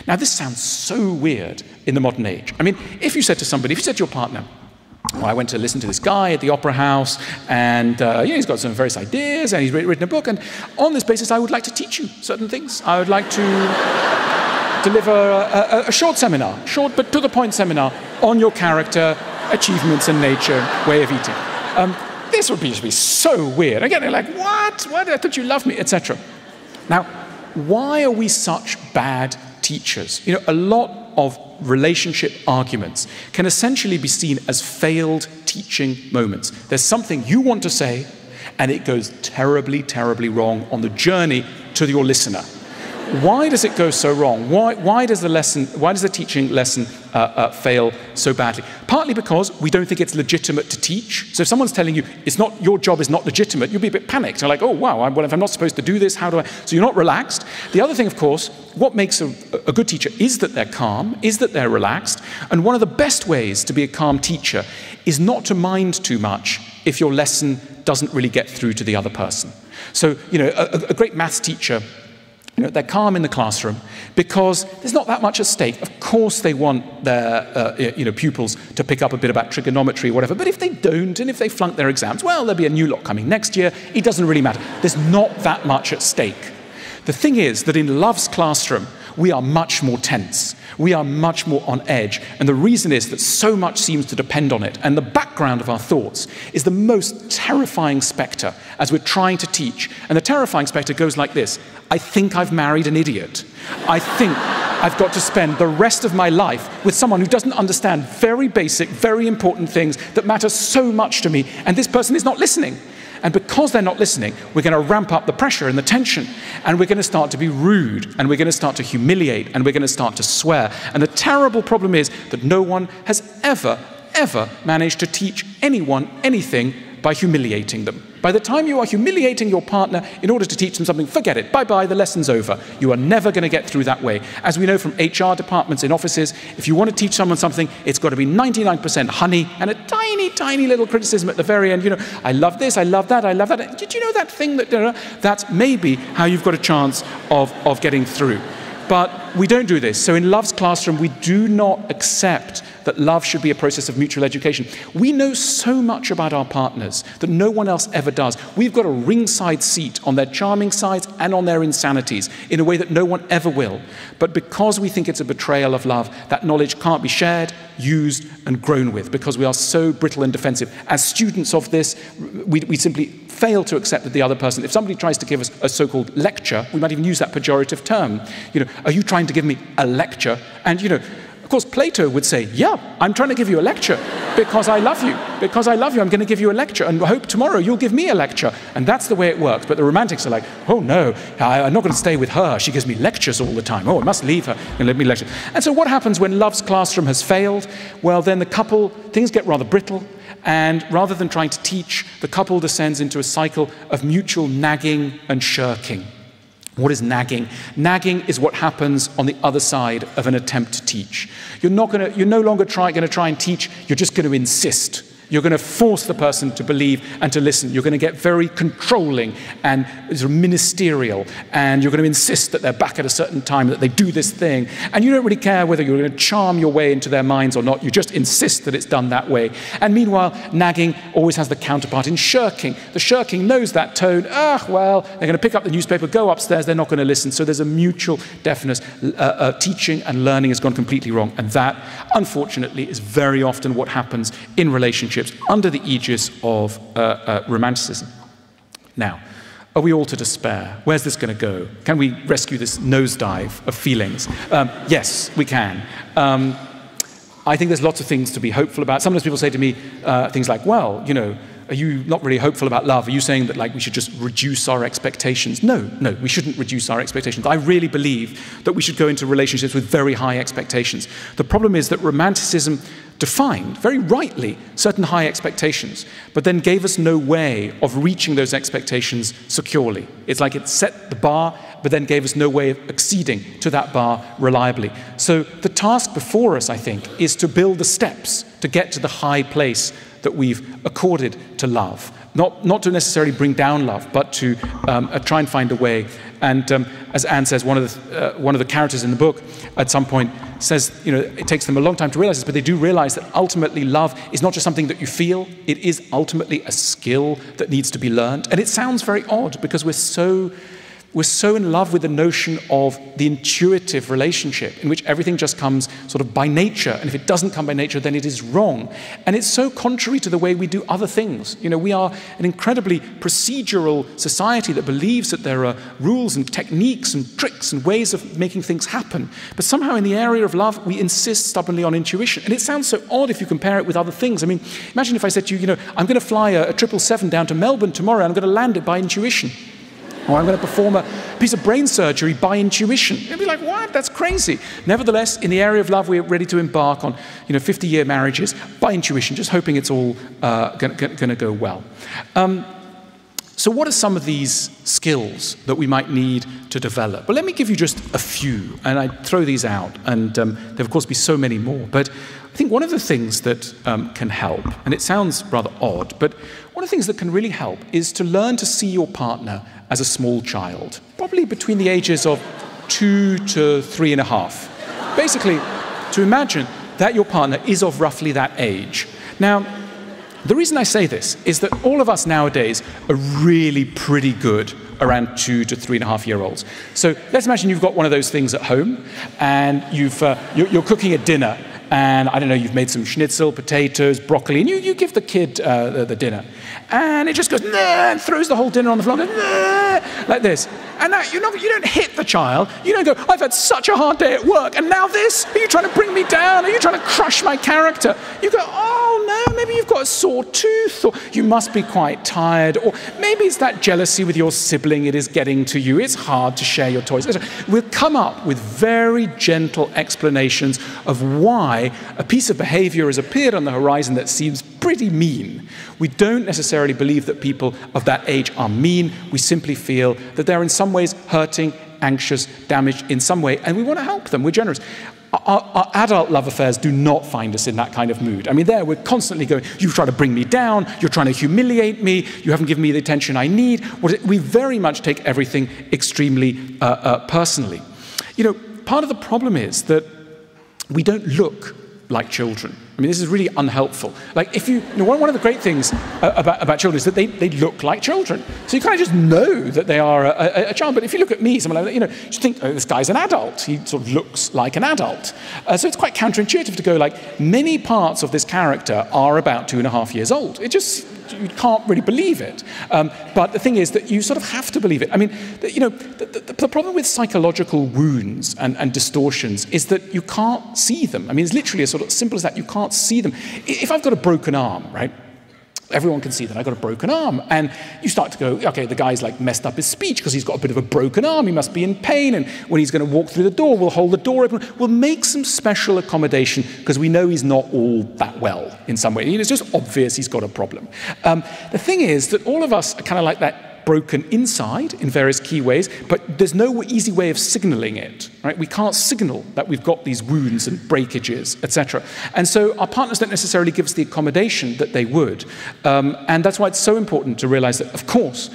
Now, this sounds so weird in the modern age. I mean, if you said to somebody, if you said to your partner, well, I went to listen to this guy at the opera house, and he's got some various ideas, and he's written a book, and on this basis, I would like to teach you certain things. I would like to deliver a short seminar, short but to the point seminar on your character, achievements and nature, way of eating. This would be so weird. Again, they're like, what? Why did I thought you loved me, etc. Now, why are we such bad teachers? A lot of relationship arguments can essentially be seen as failed teaching moments. There's something you want to say, and it goes terribly, terribly wrong on the journey to your listener. Why does it go so wrong? Why does the teaching lesson fail so badly? Partly because we don't think it's legitimate to teach. So if someone's telling you your job is not legitimate, you'll be a bit panicked. You're like, oh wow, well, if I'm not supposed to do this, how do I? So you're not relaxed. The other thing, of course, what makes a good teacher is that they're calm, is that they're relaxed. And one of the best ways to be a calm teacher is not to mind too much if your lesson doesn't really get through to the other person. So, a great maths teacher, they're calm in the classroom because there's not that much at stake. Of course they want their pupils to pick up a bit about trigonometry or whatever, but if they don't and if they flunk their exams, well, there'll be a new lot coming next year. It doesn't really matter. There's not that much at stake. The thing is that in love's classroom, we are much more tense. We are much more on edge. And the reason is that so much seems to depend on it. And the background of our thoughts is the most terrifying spectre as we're trying to teach. And the terrifying spectre goes like this. I think I've married an idiot. I think I've got to spend the rest of my life with someone who doesn't understand very basic, very important things that matter so much to me. And this person is not listening. And because they're not listening, we're going to ramp up the pressure and the tension, and we're going to start to be rude, and we're going to start to humiliate, and we're going to start to swear. And the terrible problem is that no one has ever managed to teach anyone anything by humiliating them. By the time you are humiliating your partner in order to teach them something, forget it. Bye-bye, the lesson's over. You are never going to get through that way. As we know from HR departments in offices, if you want to teach someone something, it's got to be 99% honey and a tiny, tiny little criticism at the very end. I love this, I love that, I love that. Did you know that thing that... That's maybe how you've got a chance of getting through. But we don't do this. So in love's classroom, we do not accept that love should be a process of mutual education. We know so much about our partners that no one else ever does. We've got a ringside seat on their charming sides and on their insanities in a way that no one ever will. But because we think it's a betrayal of love, that knowledge can't be shared, used, and grown with, because we are so brittle and defensive. As students of this, we simply fail to accept that the other person, if somebody tries to give us a so-called lecture, we might even use that pejorative term. Are you trying to give me a lecture? And, of course, Plato would say, yeah, I'm trying to give you a lecture because I love you. Because I love you, I'm going to give you a lecture, and I hope tomorrow you'll give me a lecture. And that's the way it works. But the romantics are like, oh no, I'm not going to stay with her. She gives me lectures all the time. Oh, I must leave her and let me lecture. And so what happens when love's classroom has failed? Well, then things get rather brittle. And rather than trying to teach, the couple descends into a cycle of mutual nagging and shirking. What is nagging? Nagging is what happens on the other side of an attempt to teach. You're no longer going to try and teach, you're just going to insist. You're going to force the person to believe and to listen. You're going to get very controlling and sort of ministerial, and you're going to insist that they're back at a certain time, that they do this thing, and you don't really care whether you're going to charm your way into their minds or not. You just insist that it's done that way. And meanwhile, nagging always has the counterpart in shirking. The shirking knows that tone. Well, they're going to pick up the newspaper, go upstairs, they're not going to listen. So there's a mutual deafness. Teaching and learning has gone completely wrong. And that, unfortunately, is very often what happens in relationships under the aegis of romanticism. Now, are we all to despair? Where's this going to go? Can we rescue this nosedive of feelings? Yes, we can. I think there's lots of things to be hopeful about. Sometimes people say to me things like, well, you know, are you not really hopeful about love? Are you saying that like we should just reduce our expectations? No, we shouldn't reduce our expectations. I really believe that we should go into relationships with very high expectations. The problem is that romanticism defined, very rightly, certain high expectations, but then gave us no way of reaching those expectations securely. It's like it set the bar, but then gave us no way of acceding to that bar reliably. So the task before us, I think, is to build the steps to get to the high place that we've accorded to love. Not to necessarily bring down love, but to try and find a way. And as Anne says, one of the characters in the book at some point says, you know, it takes them a long time to realize this, but they do realize that ultimately love is not just something that you feel, it is ultimately a skill that needs to be learned. And it sounds very odd because we're so in love with the notion of the intuitive relationship in which everything just comes sort of by nature. And if it doesn't come by nature, then it is wrong. And it's so contrary to the way we do other things. You know, we are an incredibly procedural society that believes that there are rules and techniques and tricks and ways of making things happen. But somehow in the area of love, we insist stubbornly on intuition. And it sounds so odd if you compare it with other things. I mean, imagine if I said to you, you know, I'm going to fly a 777 down to Melbourne tomorrow, and I'm going to land it by intuition. Or I'm going to perform a piece of brain surgery by intuition. You'd be like, what? That's crazy. Nevertheless, in the area of love, we're ready to embark on, 50-year marriages by intuition, just hoping it's all going to go well. So what are some of these skills that we might need to develop? Well, let me give you just a few, and I throw these out, and there of course be so many more. But I think one of the things that can help, and it sounds rather odd, but one of the things that can really help is to learn to see your partner as a small child, probably between the ages of 2 to 3.5. Basically, to imagine that your partner is of roughly that age. Now, the reason I say this is that all of us nowadays are really pretty good around 2 to 3.5-year-olds. So let's imagine you've got one of those things at home, and you're cooking a dinner, and I don't know, you've made some schnitzel, potatoes, broccoli, and you give the kid the dinner. And it just goes, nah, and throws the whole dinner on the floor, and goes, nah, like this. And now you don't hit the child. You don't go, I've had such a hard day at work, and now this? Are you trying to bring me down? Are you trying to crush my character? You go, oh no, maybe you've got a sore tooth, or you must be quite tired, or maybe it's that jealousy with your sibling, it is getting to you, it's hard to share your toys. We'll come up with very gentle explanations of why a piece of behavior has appeared on the horizon that seems pretty mean. We don't necessarily believe that people of that age are mean. We simply feel that they're in some ways hurting, anxious, damaged in some way, and we want to help them. We're generous. Our adult love affairs do not find us in that kind of mood. I mean, we're constantly going, you try to bring me down, you're trying to humiliate me, you haven't given me the attention I need. We very much take everything extremely personally. You know, part of the problem is that we don't look like children. I mean, this is really unhelpful. Like, if one of the great things about children is that they look like children. So you kind of just know that they are a child. But if you look at me, someone like that, you think, oh, this guy's an adult. He sort of looks like an adult. So it's quite counterintuitive to go, like, many parts of this character are about 2.5 years old. You can't really believe it. But the thing is that you sort of have to believe it. I mean, the problem with psychological wounds and distortions is that you can't see them. I mean, it's literally as sort of simple as that. You can't see them. If I've got a broken arm, right? Everyone can see that I've got a broken arm. And you start to go, okay, the guy's like messed up his speech because he's got a bit of a broken arm. He must be in pain. And when he's going to walk through the door, we'll hold the door open. We'll make some special accommodation because we know he's not all that well in some way. It's just obvious he's got a problem. The thing is that all of us are kind of like that broken inside in various key ways, but there's no easy way of signaling it, right? We can't signal that we've got these wounds and breakages, etc. And so our partners don't necessarily give us the accommodation that they would. And that's why it's so important to realize that, of course,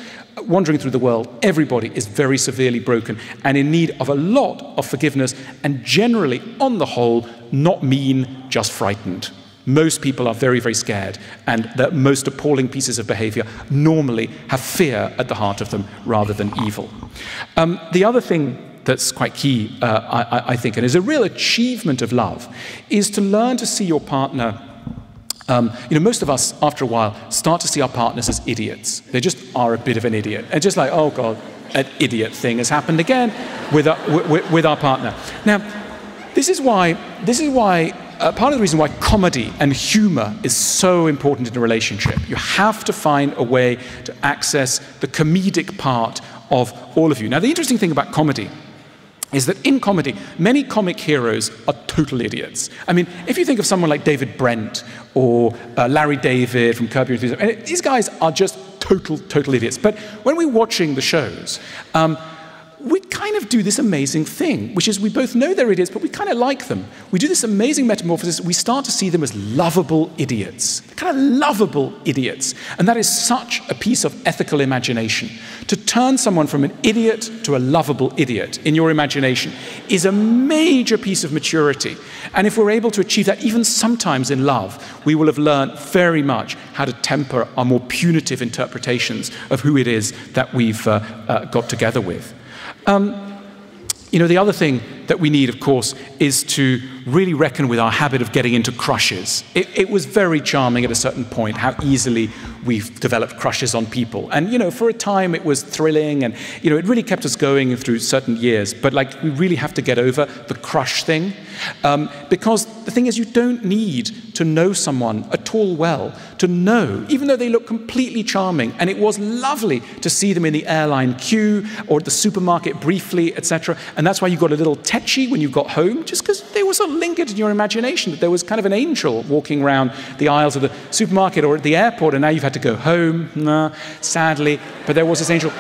wandering through the world, everybody is very severely broken and in need of a lot of forgiveness, and generally, on the whole, not mean, just frightened. Most people are very, very scared, and the most appalling pieces of behavior normally have fear at the heart of them rather than evil. The other thing that's quite key, I think, and is a real achievement of love, is to learn to see your partner. Most of us, after a while, start to see our partners as idiots. They just are a bit of an idiot. And just like, oh God, an idiot thing has happened again with our partner. Now, this is why part of the reason why comedy and humor is so important in a relationship. You have to find a way to access the comedic part of all of you. Now, the interesting thing about comedy is that in comedy, many comic heroes are total idiots. I mean, if you think of someone like David Brent or Larry David from Curb Your Enthusiasm, these guys are just total idiots. But when we're watching the shows, we kind of do this amazing thing, which is we both know they're idiots, but we kind of like them. We do this amazing metamorphosis. We start to see them as lovable idiots, kind of lovable idiots. And that is such a piece of ethical imagination. To turn someone from an idiot to a lovable idiot in your imagination is a major piece of maturity. And if we're able to achieve that, even sometimes in love, we will have learned very much how to temper our more punitive interpretations of who it is that we've got together with. The other thing that we need, of course, is to really reckon with our habit of getting into crushes. It was very charming at a certain point how easily we've developed crushes on people. And, for a time it was thrilling and, it really kept us going through certain years. But, we really have to get over the crush thing. Because the thing is, you don't need to know someone at all well to know, even though they look completely charming, and it was lovely to see them in the airline queue or at the supermarket briefly, etc. And that's why you got a little tetchy when you got home, just because they were sort of lingered in your imagination that there was kind of an angel walking around the aisles of the supermarket or at the airport, and now you've had to go home, sadly, but there was this angel.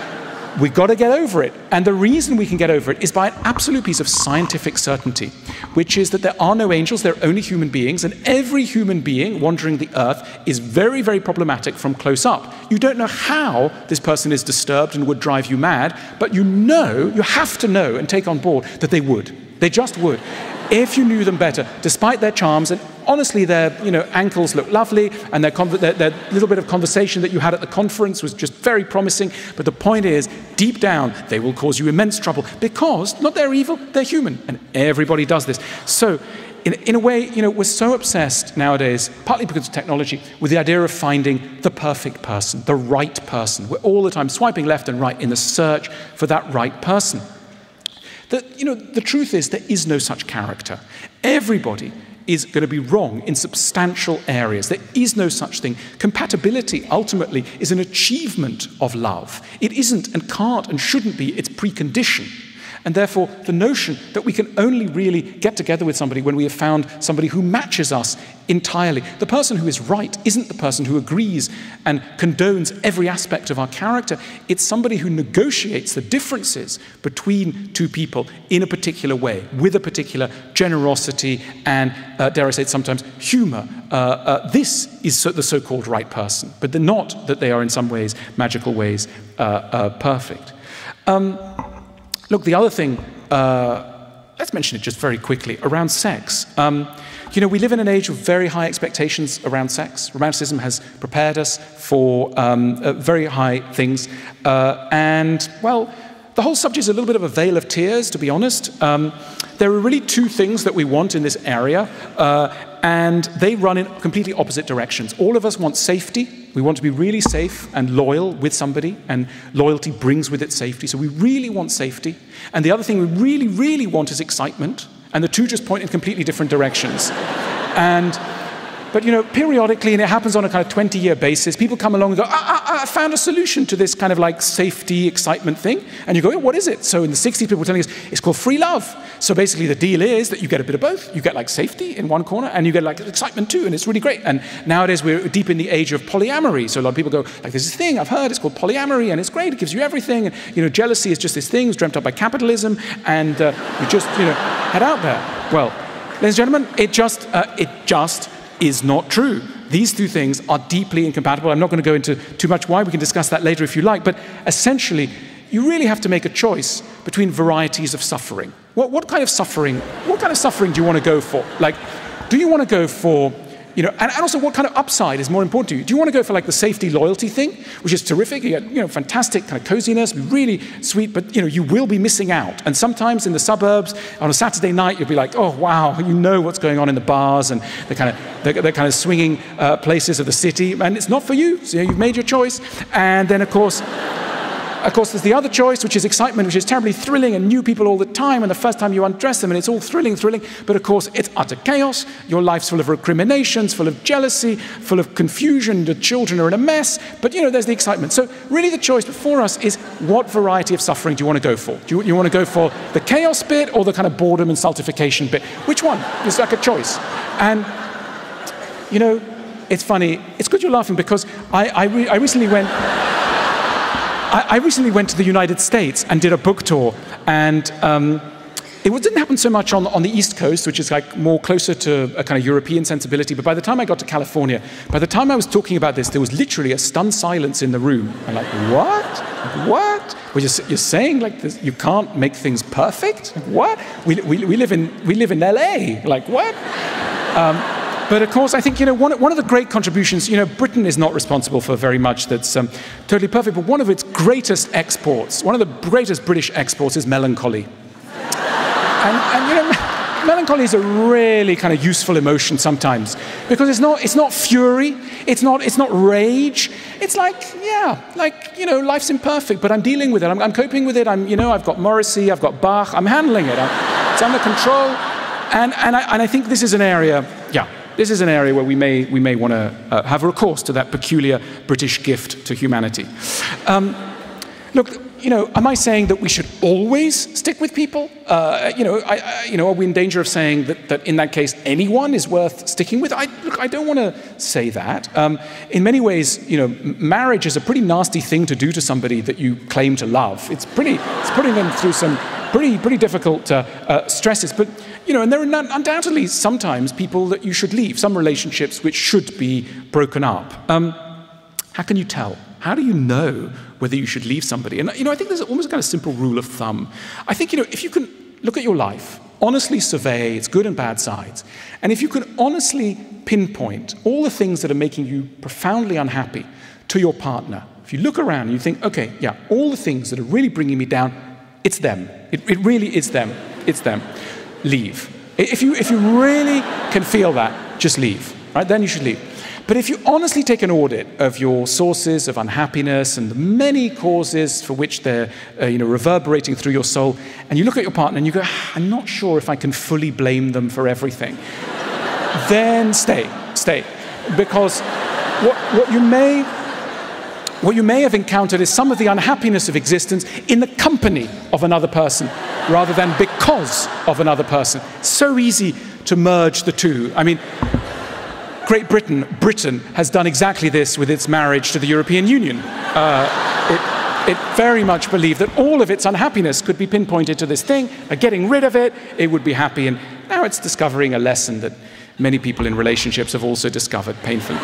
We've got to get over it. And the reason we can get over it is by an absolute piece of scientific certainty, which is that there are no angels, there are only human beings, and every human being wandering the earth is very, very problematic from close up. You don't know how this person is disturbed and would drive you mad, but you have to know and take on board that they would. They just would. If you knew them better, despite their charms, and honestly, their ankles look lovely, and their little bit of conversation that you had at the conference was just very promising. But the point is, deep down, they will cause you immense trouble because not they're evil, they're human, and everybody does this. So, in a way, we're so obsessed nowadays, partly because of technology, with the idea of finding the perfect person, the right person. We're all the time swiping left and right in the search for that right person. The truth is there is no such character. Everybody is going to be wrong in substantial areas. There is no such thing. Compatibility, ultimately, is an achievement of love. It isn't and can't and shouldn't be its precondition. And therefore, the notion that we can only really get together with somebody when we have found somebody who matches us entirely. The person who is right isn't the person who agrees and condones every aspect of our character. It's somebody who negotiates the differences between two people in a particular way, with a particular generosity and, dare I say it sometimes, humor. This is the so-called right person, but they're not that they are in some ways, magical ways, perfect. Look, the other thing, let's mention it just very quickly, around sex. We live in an age of very high expectations around sex. Romanticism has prepared us for very high things. The whole subject is a little bit of a veil of tears, to be honest. There are really two things that we want in this area, and they run in completely opposite directions. All of us want safety. We want to be really safe and loyal with somebody, and loyalty brings with it safety. So we really want safety. And the other thing we really, really want is excitement. And the two just point in completely different directions. And But periodically, and it happens on a kind of 20-year basis, people come along and go, I found a solution to this kind of like safety, excitement thing. And you go, what is it? So in the 60s, people were telling us, it's called free love. So basically the deal is that you get a bit of both. You get like safety in one corner, and you get like excitement too, and it's really great. And nowadays we're deep in the age of polyamory. So a lot of people go, like, there's this thing I've heard, it's called polyamory, and it's great, it gives you everything. And jealousy is just this thing, it's dreamt up by capitalism, and you just, head out there. Well, ladies and gentlemen, it just is not true. These two things are deeply incompatible. I'm not going to go into too much why. We can discuss that later if you like. But essentially, you really have to make a choice between varieties of suffering. What kind of suffering do you want to go for? Like, do you want to go for, and also what kind of upside is more important to you? Do you want to go for like the safety loyalty thing, which is terrific? You get, fantastic kind of coziness, really sweet, but you will be missing out. And sometimes in the suburbs, on a Saturday night, you'll be like, oh wow, what's going on in the bars and the kind of swinging places of the city, and it's not for you. So you've made your choice, and then of course, there's the other choice, which is excitement, which is terribly thrilling, and new people all the time, and the first time you undress them, and it's all thrilling. But of course, it's utter chaos. Your life's full of recriminations, full of jealousy, full of confusion. The children are in a mess. But, there's the excitement. So really the choice before us is, what variety of suffering do you want to go for? Do you want to go for the chaos bit or the kind of boredom and stultification bit? Which one? It's like a choice. And, it's funny. It's good you're laughing, because I recently went to the United States and did a book tour, and it didn't happen so much on the East Coast, which is like more closer to a kind of European sensibility, but by the time I got to California, by the time I was talking about this, there was literally a stunned silence in the room. I'm like, what? What? Well, you're saying like this, you can't make things perfect? What? We live in LA. Like, what? But of course, I think one of the great contributions, Britain is not responsible for very much that's totally perfect, but one of its greatest exports, one of the greatest British exports, is melancholy. and melancholy is a really kind of useful emotion sometimes, because it's not fury, it's not rage. It's like, life's imperfect, but I'm dealing with it. I'm coping with it. I've got Morrissey, I've got Bach. I'm handling it. It's under control. And I think this is an area, this is an area where we may want to have recourse to that peculiar British gift to humanity. Look, am I saying that we should always stick with people? Are we in danger of saying that in that case anyone is worth sticking with? I don't want to say that. In many ways, marriage is a pretty nasty thing to do to somebody that you claim to love. It's putting them through some pretty difficult stresses. But and there are undoubtedly sometimes people that you should leave, some relationships which should be broken up. How can you tell? How do you know whether you should leave somebody? And I think there's almost a kind of simple rule of thumb. I think if you can look at your life, honestly survey its good and bad sides, and if you can honestly pinpoint all the things that are making you profoundly unhappy to your partner, if you look around and you think, okay, all the things that are really bringing me down, it's them. It really is them. It's them. Leave. If you really can feel that, just leave. Right? Then you should leave. But if you honestly take an audit of your sources of unhappiness and the many causes for which they're reverberating through your soul, and you look at your partner and you go, I'm not sure if I can fully blame them for everything, then stay. Because what you may have encountered is some of the unhappiness of existence in the company of another person, rather than because of another person. So easy to merge the two. I mean, Great Britain has done exactly this with its marriage to the European Union. It very much believed that all of its unhappiness could be pinpointed to this thing. By getting rid of it, it would be happy. And now it's discovering a lesson that many people in relationships have also discovered painfully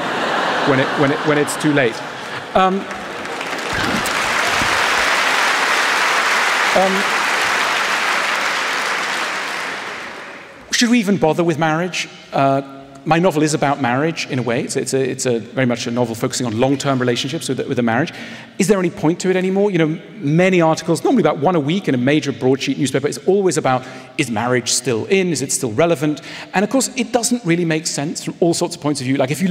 when it's too late. Should we even bother with marriage? My novel is about marriage, in a way. It's very much a novel focusing on long-term relationships with a marriage. Is there any point to it anymore? Many articles, normally about one a week in a major broadsheet newspaper, it's always about, is marriage still in? Is it still relevant? And of course, it doesn't really make sense from all sorts of points of view. Like if you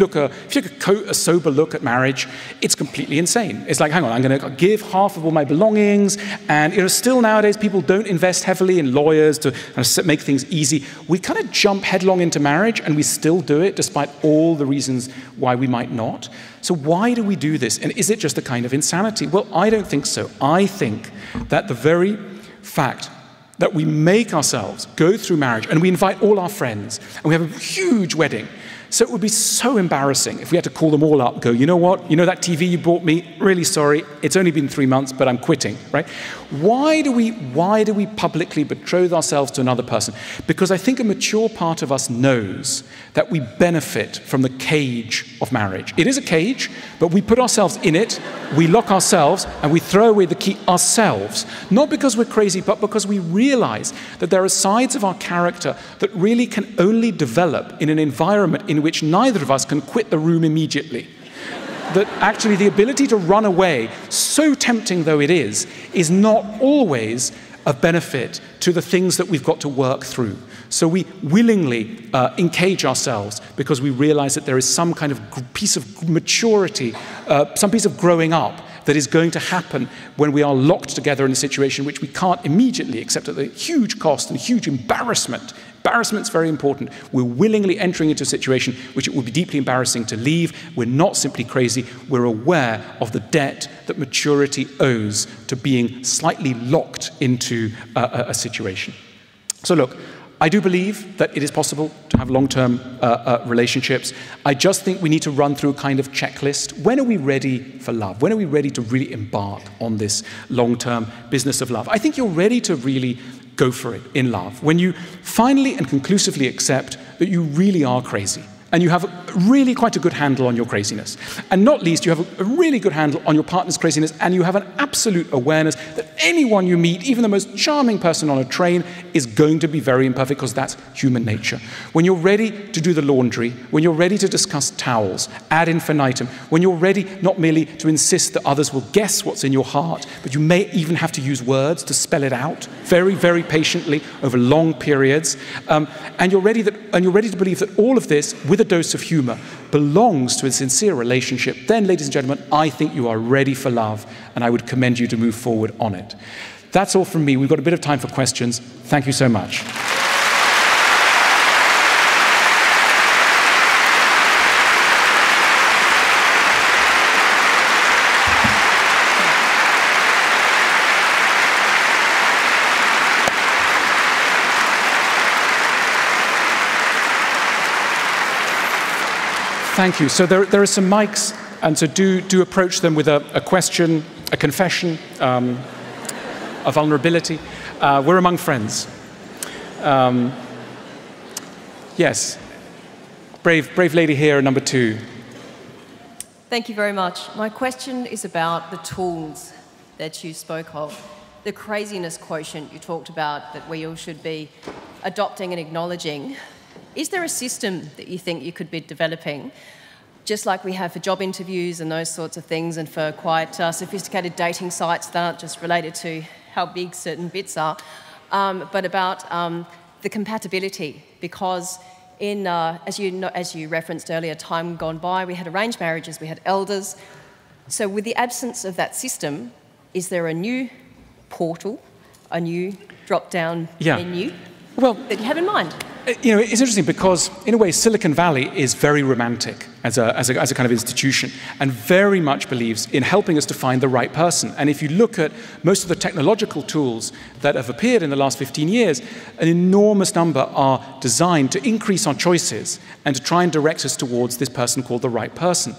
take a sober look at marriage, it's completely insane. It's like, hang on, I'm going to give half of all my belongings, and still nowadays people don't invest heavily in lawyers to kind of make things easy. We kind of jump headlong into marriage, and we still do it, despite all the reasons why we might not. So why do we do this? And is it just a kind of insanity? Well, I don't think so. I think that the very fact that we make ourselves go through marriage and we invite all our friends and we have a huge wedding. So it would be so embarrassing if we had to call them all up and go, you know what, you know that TV you bought me? Really sorry, it's only been 3 months, but I'm quitting, right? Why do we publicly betroth ourselves to another person? Because I think a mature part of us knows that we benefit from the cage of marriage. It is a cage, but we put ourselves in it, we lock ourselves, and we throw away the key ourselves. Not because we're crazy, but because we realize that there are sides of our character that really can only develop in an environment in which neither of us can quit the room immediately. That actually the ability to run away, so tempting though it is not always of benefit to the things that we've got to work through. So we willingly encage ourselves because we realize that there is some kind of piece of maturity, some piece of growing up that is going to happen when we are locked together in a situation which we can't immediately accept at the huge cost and huge embarrassment. Embarrassment's very important. We're willingly entering into a situation which it would be deeply embarrassing to leave. We're not simply crazy. We're aware of the debt that maturity owes to being slightly locked into a situation. So look, I do believe that it is possible to have long-term relationships. I just think we need to run through a kind of checklist. When are we ready for love? When are we ready to really embark on this long-term business of love? I think you're ready to really go for it in love when you finally and conclusively accept that you really are crazy and you have really quite a good handle on your craziness. And not least, you have a really good handle on your partner's craziness, and you have an absolute awareness that anyone you meet, even the most charming person on a train, is going to be very imperfect because that's human nature. When you're ready to do the laundry, when you're ready to discuss towels ad infinitum, when you're ready not merely to insist that others will guess what's in your heart, but you may even have to use words to spell it out very, very patiently over long periods, and you're ready to believe that all of this, with a dose of humor, belongs to a sincere relationship, then, ladies and gentlemen, I think you are ready for love, and I would commend you to move forward on it. That's all from me. We've got a bit of time for questions. Thank you so much. Thank you. So there are some mics, and so do approach them with a question, a confession, a vulnerability. We're among friends. Yes. Brave lady here, number 2. Thank you very much. My question is about the tools that you spoke of. The craziness quotient you talked about that we all should be adopting and acknowledging. Is there a system that you think you could be developing, just like we have for job interviews and those sorts of things, and for quite sophisticated dating sites that aren't just related to how big certain bits are, but about the compatibility? Because in, as you referenced earlier, time gone by, we had arranged marriages, we had elders. So with the absence of that system, is there a new portal, a new drop-down menu that you have in mind? You know, it's interesting because, in a way, Silicon Valley is very romantic as a kind of institution and very much believes in helping us to find the right person. And if you look at most of the technological tools that have appeared in the last 15 years, an enormous number are designed to increase our choices and to try and direct us towards this person called the right person.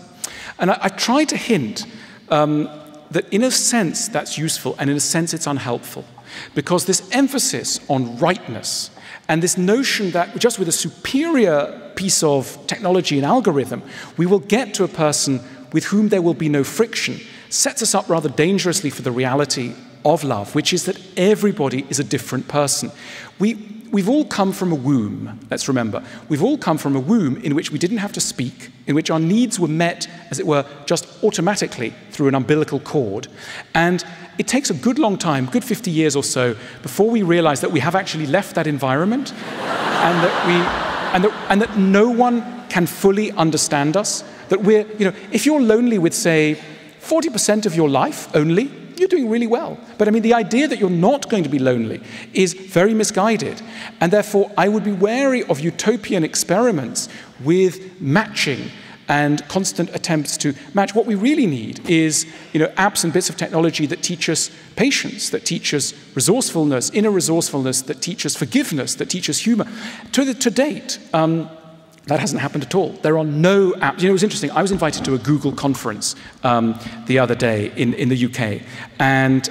And I try to hint that in a sense that's useful and in a sense it's unhelpful, because this emphasis on rightness and this notion that just with a superior piece of technology and algorithm, we will get to a person with whom there will be no friction, sets us up rather dangerously for the reality of love, which is that everybody is a different person. We've all come from a womb, let's remember. We've all come from a womb in which we didn't have to speak, in which our needs were met, as it were, just automatically through an umbilical cord. And it takes a good long time, good 50 years or so, before we realize that we have actually left that environment and that no one can fully understand us. That we're, you know, if you're lonely with, say, 40% of your life only, you're doing really well. But I mean, the idea that you're not going to be lonely is very misguided. And therefore, I would be wary of utopian experiments with matching and constant attempts to match. What we really need is, apps and bits of technology that teach us patience, that teach us resourcefulness, inner resourcefulness, that teach us forgiveness, that teach us humor. To date, that hasn't happened at all. There are no apps. It was interesting. I was invited to a Google conference the other day in the UK, and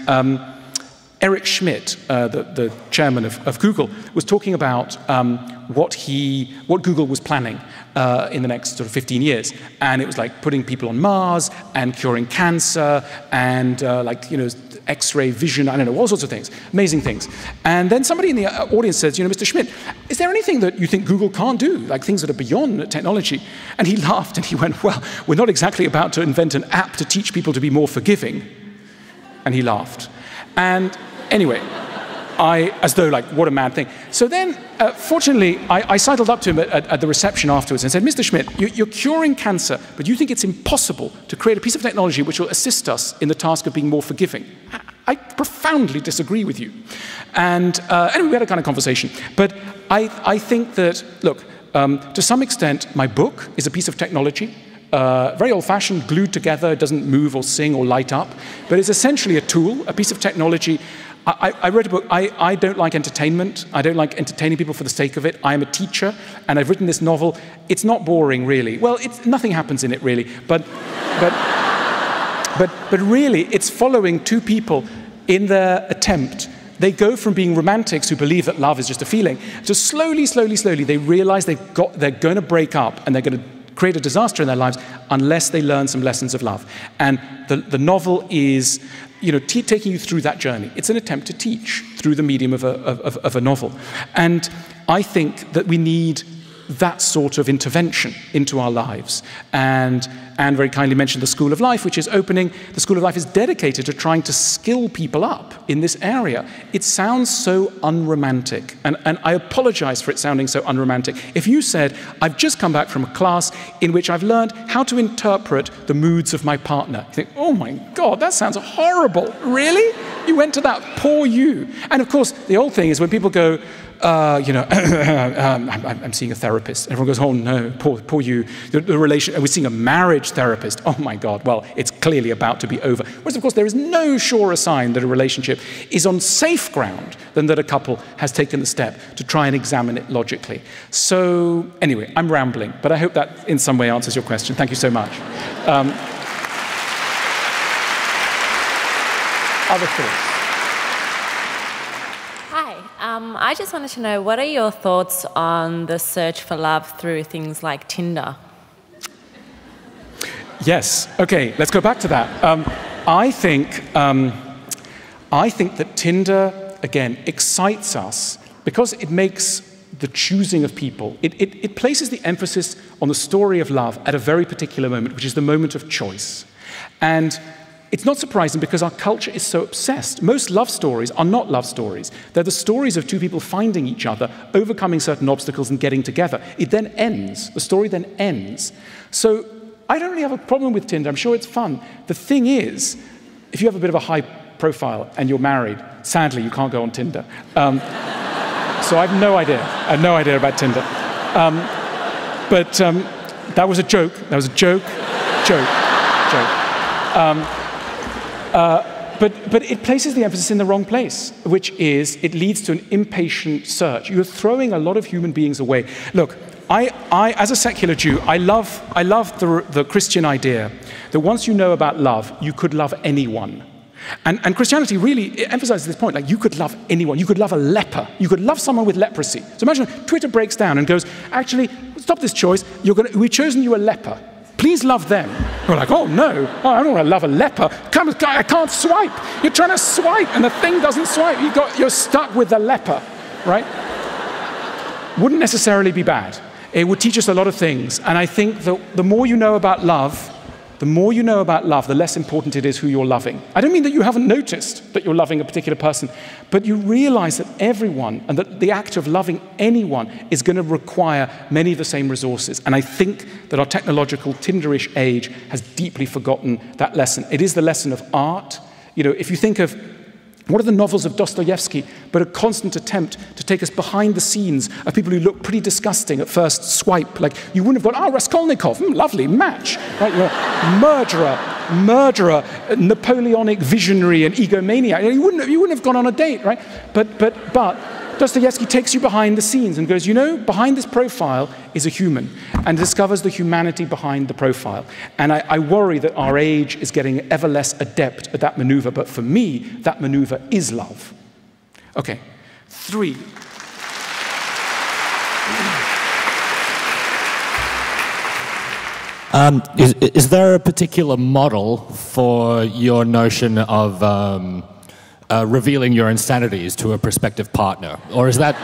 Eric Schmidt, the chairman of Google, was talking about what Google was planning in the next sort of 15 years. And it was like putting people on Mars and curing cancer and X-ray vision, I don't know, all sorts of things, amazing things. And then somebody in the audience says, Mr. Schmidt, is there anything that you think Google can't do, like things that are beyond technology? And he laughed and he went, well, we're not exactly about to invent an app to teach people to be more forgiving. And he laughed. And anyway, as though, what a mad thing. So then, fortunately, I sidled up to him at the reception afterwards and said, Mr. Schmidt, you're curing cancer, but you think it's impossible to create a piece of technology which will assist us in the task of being more forgiving. I profoundly disagree with you. And anyway, we had a kind of conversation. But I think that, look, to some extent, my book is a piece of technology. Very old-fashioned, glued together, it doesn't move or sing or light up, but it's essentially a tool, a piece of technology. I wrote a book. I don't like entertainment. I don't like entertaining people for the sake of it. I am a teacher, and I've written this novel. It's not boring, really. Well, nothing happens in it, really. But really, it's following two people in their attempt. They go from being romantics who believe that love is just a feeling to slowly, they realize they're going to break up and they're going to create a disaster in their lives unless they learn some lessons of love. And the novel is, taking you through that journey. It's an attempt to teach through the medium of a novel. And I think that we need that sort of intervention into our lives. And Anne very kindly mentioned the School of Life, which is opening. The School of Life is dedicated to trying to skill people up in this area. It sounds so unromantic, and I apologize for it sounding so unromantic. If you said, I've just come back from a class in which I've learned how to interpret the moods of my partner, you think, oh my God, that sounds horrible. Really? You went to that? Poor you. And of course, the old thing is when people go, I'm seeing a therapist. Everyone goes, oh no, poor you. The relation, we're seeing a marriage therapist. Oh my God, well, it's clearly about to be over. Whereas, of course, there is no surer sign that a relationship is on safe ground than that a couple has taken the step to try and examine it logically. So, anyway, I'm rambling, but I hope that in some way answers your question. Thank you so much. Other thoughts? I just wanted to know, what are your thoughts on the search for love through things like Tinder? Yes. Okay, let's go back to that. I think that Tinder, again, excites us because it makes the choosing of people. It places the emphasis on the story of love at a very particular moment, which is the moment of choice. And it's not surprising because our culture is so obsessed. Most love stories are not love stories. They're the stories of two people finding each other, overcoming certain obstacles and getting together. It then ends. The story then ends. So I don't really have a problem with Tinder. I'm sure it's fun. The thing is, if you have a bit of a high profile and you're married, sadly, you can't go on Tinder. So I have no idea. I have no idea about Tinder. But that was a joke. That was a joke. Joke. But it places the emphasis in the wrong place, which is it leads to an impatient search. You're throwing a lot of human beings away. Look, I as a secular Jew, I love the Christian idea that once you know about love, you could love anyone. And Christianity really emphasizes this point, like you could love anyone. You could love a leper. You could love someone with leprosy. So imagine Twitter breaks down and goes, actually, stop this choice. We've chosen you a leper. Please love them. You're like, oh no, I don't want to love a leper. I can't swipe. You're trying to swipe and the thing doesn't swipe. You're stuck with the leper, right? Wouldn't necessarily be bad. It would teach us a lot of things. And I think that the more you know about love, the less important it is who you're loving. I don't mean that you haven't noticed that you're loving a particular person, but you realize that everyone, and that the act of loving anyone is going to require many of the same resources. And I think that our technological Tinderish age has deeply forgotten that lesson. It is the lesson of art. You know, if you think of what are the novels of Dostoevsky but a constant attempt to take us behind the scenes of people who look pretty disgusting at first swipe. Like, you wouldn't have gone, Raskolnikov, lovely match. Right? You know, murderer, Napoleonic visionary and egomaniac. You wouldn't have gone on a date, right? But Dostoevsky takes you behind the scenes and goes, you know, behind this profile is a human, and discovers the humanity behind the profile. And I worry that our age is getting ever less adept at that maneuver, but for me, that maneuver is love. Okay, 3. Is there a particular model for your notion of revealing your insanities to a prospective partner? Or is that,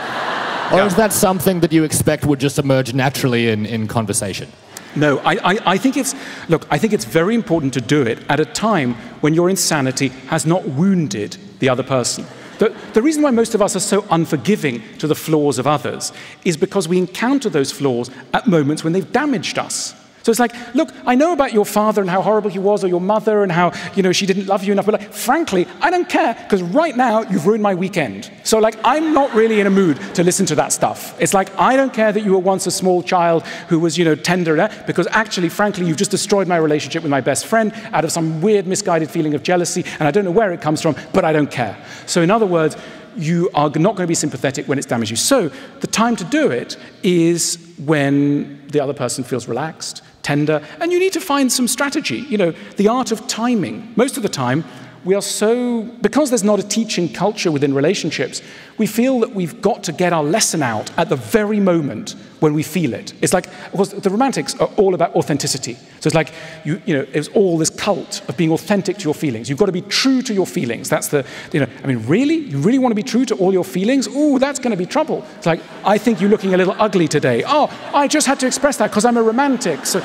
is that something that you expect would just emerge naturally in conversation? No, I think it's very important to do it at a time when your insanity has not wounded the other person. The reason why most of us are so unforgiving to the flaws of others is because we encounter those flaws at moments when they've damaged us. So it's like, look, I know about your father and how horrible he was, or your mother and how, you know, she didn't love you enough, but like, frankly, I don't care, because right now you've ruined my weekend. So like, I'm not really in a mood to listen to that stuff. It's like, I don't care that you were once a small child who was, you know, tender, because actually, frankly, you've just destroyed my relationship with my best friend out of some weird, misguided feeling of jealousy, and I don't know where it comes from, but I don't care. So in other words, you are not going to be sympathetic when it's damaged you. So the time to do it is when the other person feels relaxed, tender, and you need to find some strategy. You know, the art of timing. Most of the time, we are so, because there's not a teaching culture within relationships, we feel that we've got to get our lesson out at the very moment when we feel it. It's like, of course, the romantics are all about authenticity. So it's like, you know, it's all this cult of being authentic to your feelings. You've got to be true to your feelings. That's the, you know, I mean, really? You really want to be true to all your feelings? Ooh, that's going to be trouble. It's like, I think you're looking a little ugly today. Oh, I just had to express that because I'm a romantic. So,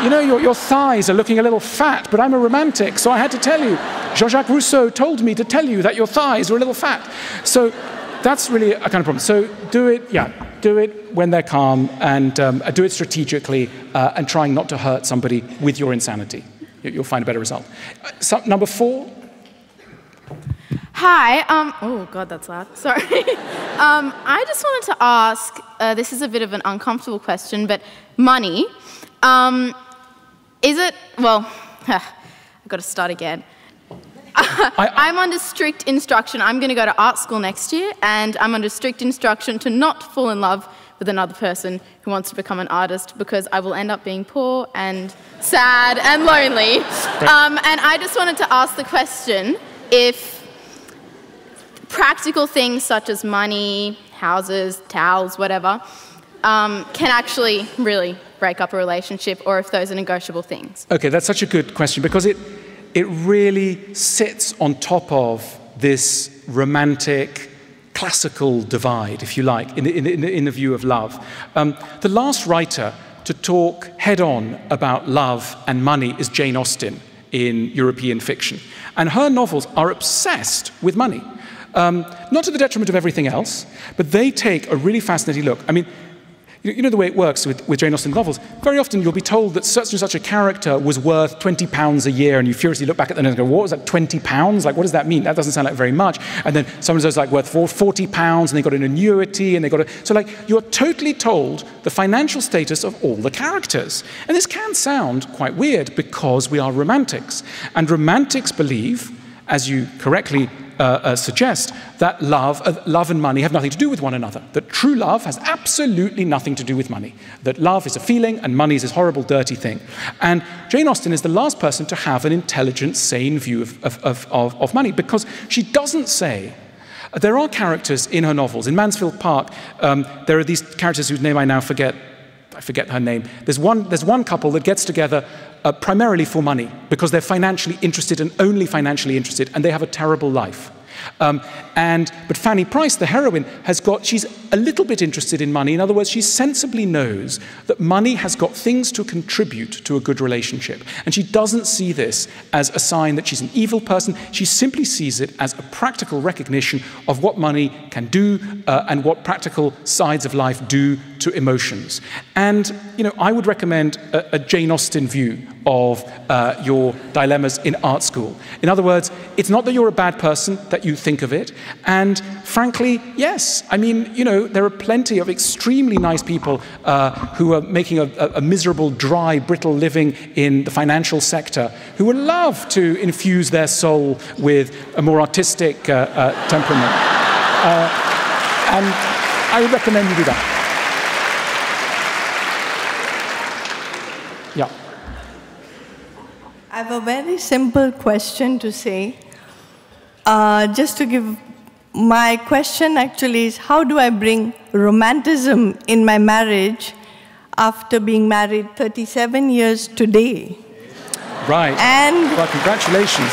you know, your thighs are looking a little fat, but I'm a romantic, so I had to tell you. Jean-Jacques Rousseau told me to tell you that your thighs were a little fat. So that's really a kind of problem. So do it when they're calm, and do it strategically, and trying not to hurt somebody with your insanity. You'll find a better result. Number 4. Hi. Oh, God, that's loud. Sorry. I just wanted to ask, this is a bit of an uncomfortable question, but money. Is it, well, I've got to start again. I'm under strict instruction. I'm going to go to art school next year, and I'm under strict instruction to not fall in love with another person who wants to become an artist, because I will end up being poor and sad and lonely. And I just wanted to ask the question if practical things such as money, houses, towels, whatever, can actually really break up a relationship, or if those are negotiable things. Okay, that's such a good question, because it really sits on top of this romantic, classical divide, if you like, in the view of love. The last writer to talk head-on about love and money is Jane Austen in European fiction. And her novels are obsessed with money. Not to the detriment of everything else, but they take a really fascinating look. I mean, you know the way it works with Jane Austen novels? Very often you'll be told that such and such a character was worth £20 a year, and you furiously look back at them and go, what was that, £20? Like, what does that mean? That doesn't sound like very much. And then someone says, like, worth £40, and they got an annuity, and they got a... So, like, you're totally told the financial status of all the characters. And this can sound quite weird, because we are romantics. And romantics believe, as you correctly suggest, that love and money have nothing to do with one another. That true love has absolutely nothing to do with money. That love is a feeling and money is this horrible, dirty thing. And Jane Austen is the last person to have an intelligent, sane view of money, because she doesn't say... There are characters in her novels. In Mansfield Park, there are these characters whose name I now forget. I forget her name. There's one couple that gets together primarily for money, because they're financially interested and only financially interested, and they have a terrible life. But Fanny Price, the heroine, she's a little bit interested in money. In other words, she sensibly knows that money has got things to contribute to a good relationship. And she doesn't see this as a sign that she's an evil person. She simply sees it as a practical recognition of what money can do and what practical sides of life do to emotions. And, you know, I would recommend a Jane Austen view of your dilemmas in art school. In other words, it's not that you're a bad person, that you think of it. And frankly, yes, I mean, you know, there are plenty of extremely nice people who are making a miserable, dry, brittle living in the financial sector who would love to infuse their soul with a more artistic temperament. And I would recommend you do that. Yeah. I have a very simple question to say. Just to give, my question actually is, how do I bring romanticism in my marriage after being married 37 years today? Right. And well, congratulations.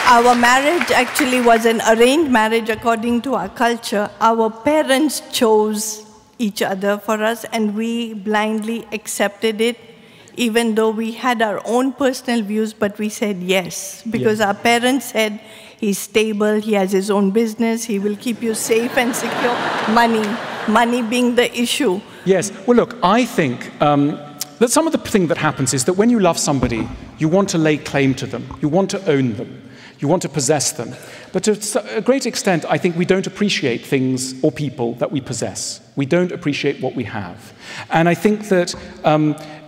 Our marriage actually was an arranged marriage according to our culture. Our parents chose each other for us, and we blindly accepted it, even though we had our own personal views, but we said yes, because our parents said, he's stable, he has his own business, he will keep you safe and secure. Money being the issue. Yes, well look, I think that some of the thing that happens is that when you love somebody, you want to lay claim to them, you want to own them, you want to possess them. But to a great extent, I think we don't appreciate things or people that we possess. We don't appreciate what we have. And I think that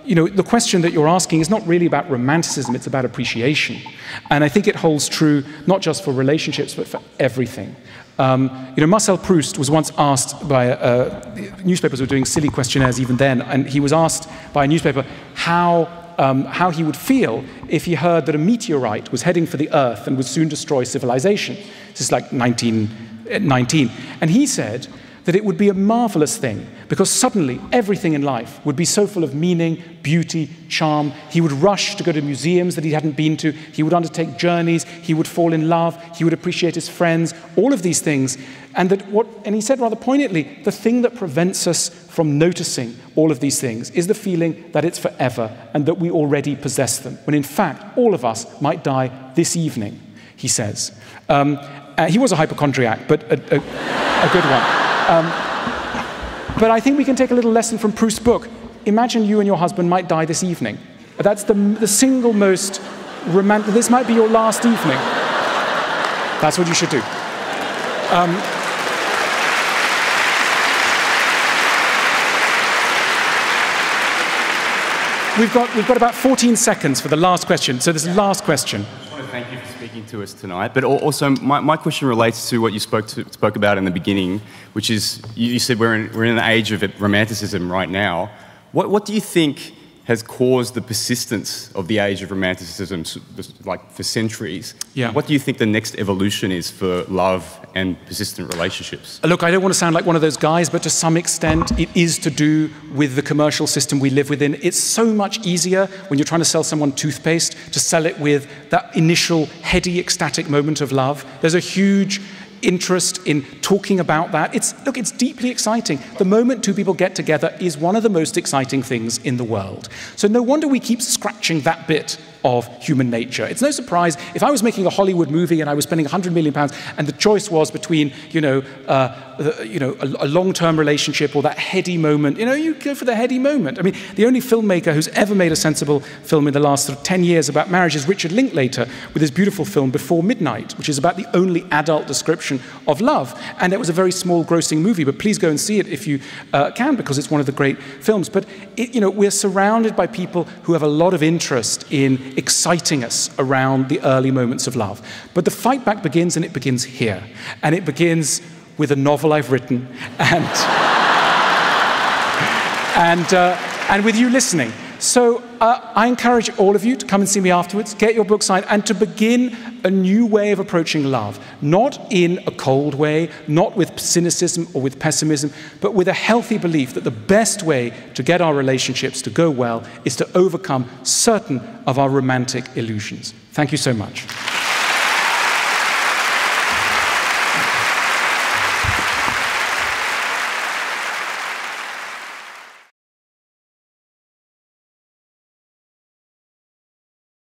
you know, the question that you're asking is not really about romanticism, it's about appreciation. And I think it holds true not just for relationships, but for everything. You know, Marcel Proust was once asked by newspapers were doing silly questionnaires even then, and he was asked by a newspaper how he would feel if he heard that a meteorite was heading for the Earth and would soon destroy civilization. This is like 1919. And he said that it would be a marvelous thing, because suddenly everything in life would be so full of meaning, beauty, charm. He would rush to go to museums that he hadn't been to. He would undertake journeys. He would fall in love. He would appreciate his friends, all of these things. And he said rather poignantly, the thing that prevents us from noticing all of these things is the feeling that it's forever and that we already possess them, when in fact all of us might die this evening, he says. He was a hypochondriac, but a good one. But I think we can take a little lesson from Proust's book. Imagine you and your husband might die this evening. That's the single most romantic. This might be your last evening. That's what you should do. We've got about 14 seconds for the last question. So this is the last question. I want to thank you for speaking to us tonight. But also, my question relates to what you spoke about in the beginning, which is you said we're in an age of romanticism right now. What do you think has caused the persistence of the age of romanticism, like for centuries? Yeah. What do you think the next evolution is for love and persistent relationships? Look, I don't want to sound like one of those guys, but to some extent it is to do with the commercial system we live within. It's so much easier when you're trying to sell someone toothpaste to sell it with that initial heady, ecstatic moment of love. There's a huge interest in talking about that. It's deeply exciting. The moment two people get together is one of the most exciting things in the world. So no wonder we keep scratching that bit of human nature. It's no surprise if I was making a Hollywood movie and I was spending £100 million and the choice was between, a long-term relationship or that heady moment. You go for the heady moment. I mean, the only filmmaker who's ever made a sensible film in the last 10 years about marriage is Richard Linklater with his beautiful film Before Midnight, which is about the only adult description of love. And it was a very small grossing movie, but please go and see it if you can, because it's one of the great films. But we're surrounded by people who have a lot of interest in exciting us around the early moments of love. But the fight back begins, and it begins here. And it begins with a novel I've written and with you listening. So I encourage all of you to come and see me afterwards, get your book signed, and to begin a new way of approaching love. Not in a cold way, not with cynicism or with pessimism, but with a healthy belief that the best way to get our relationships to go well is to overcome certain of our romantic illusions. Thank you so much.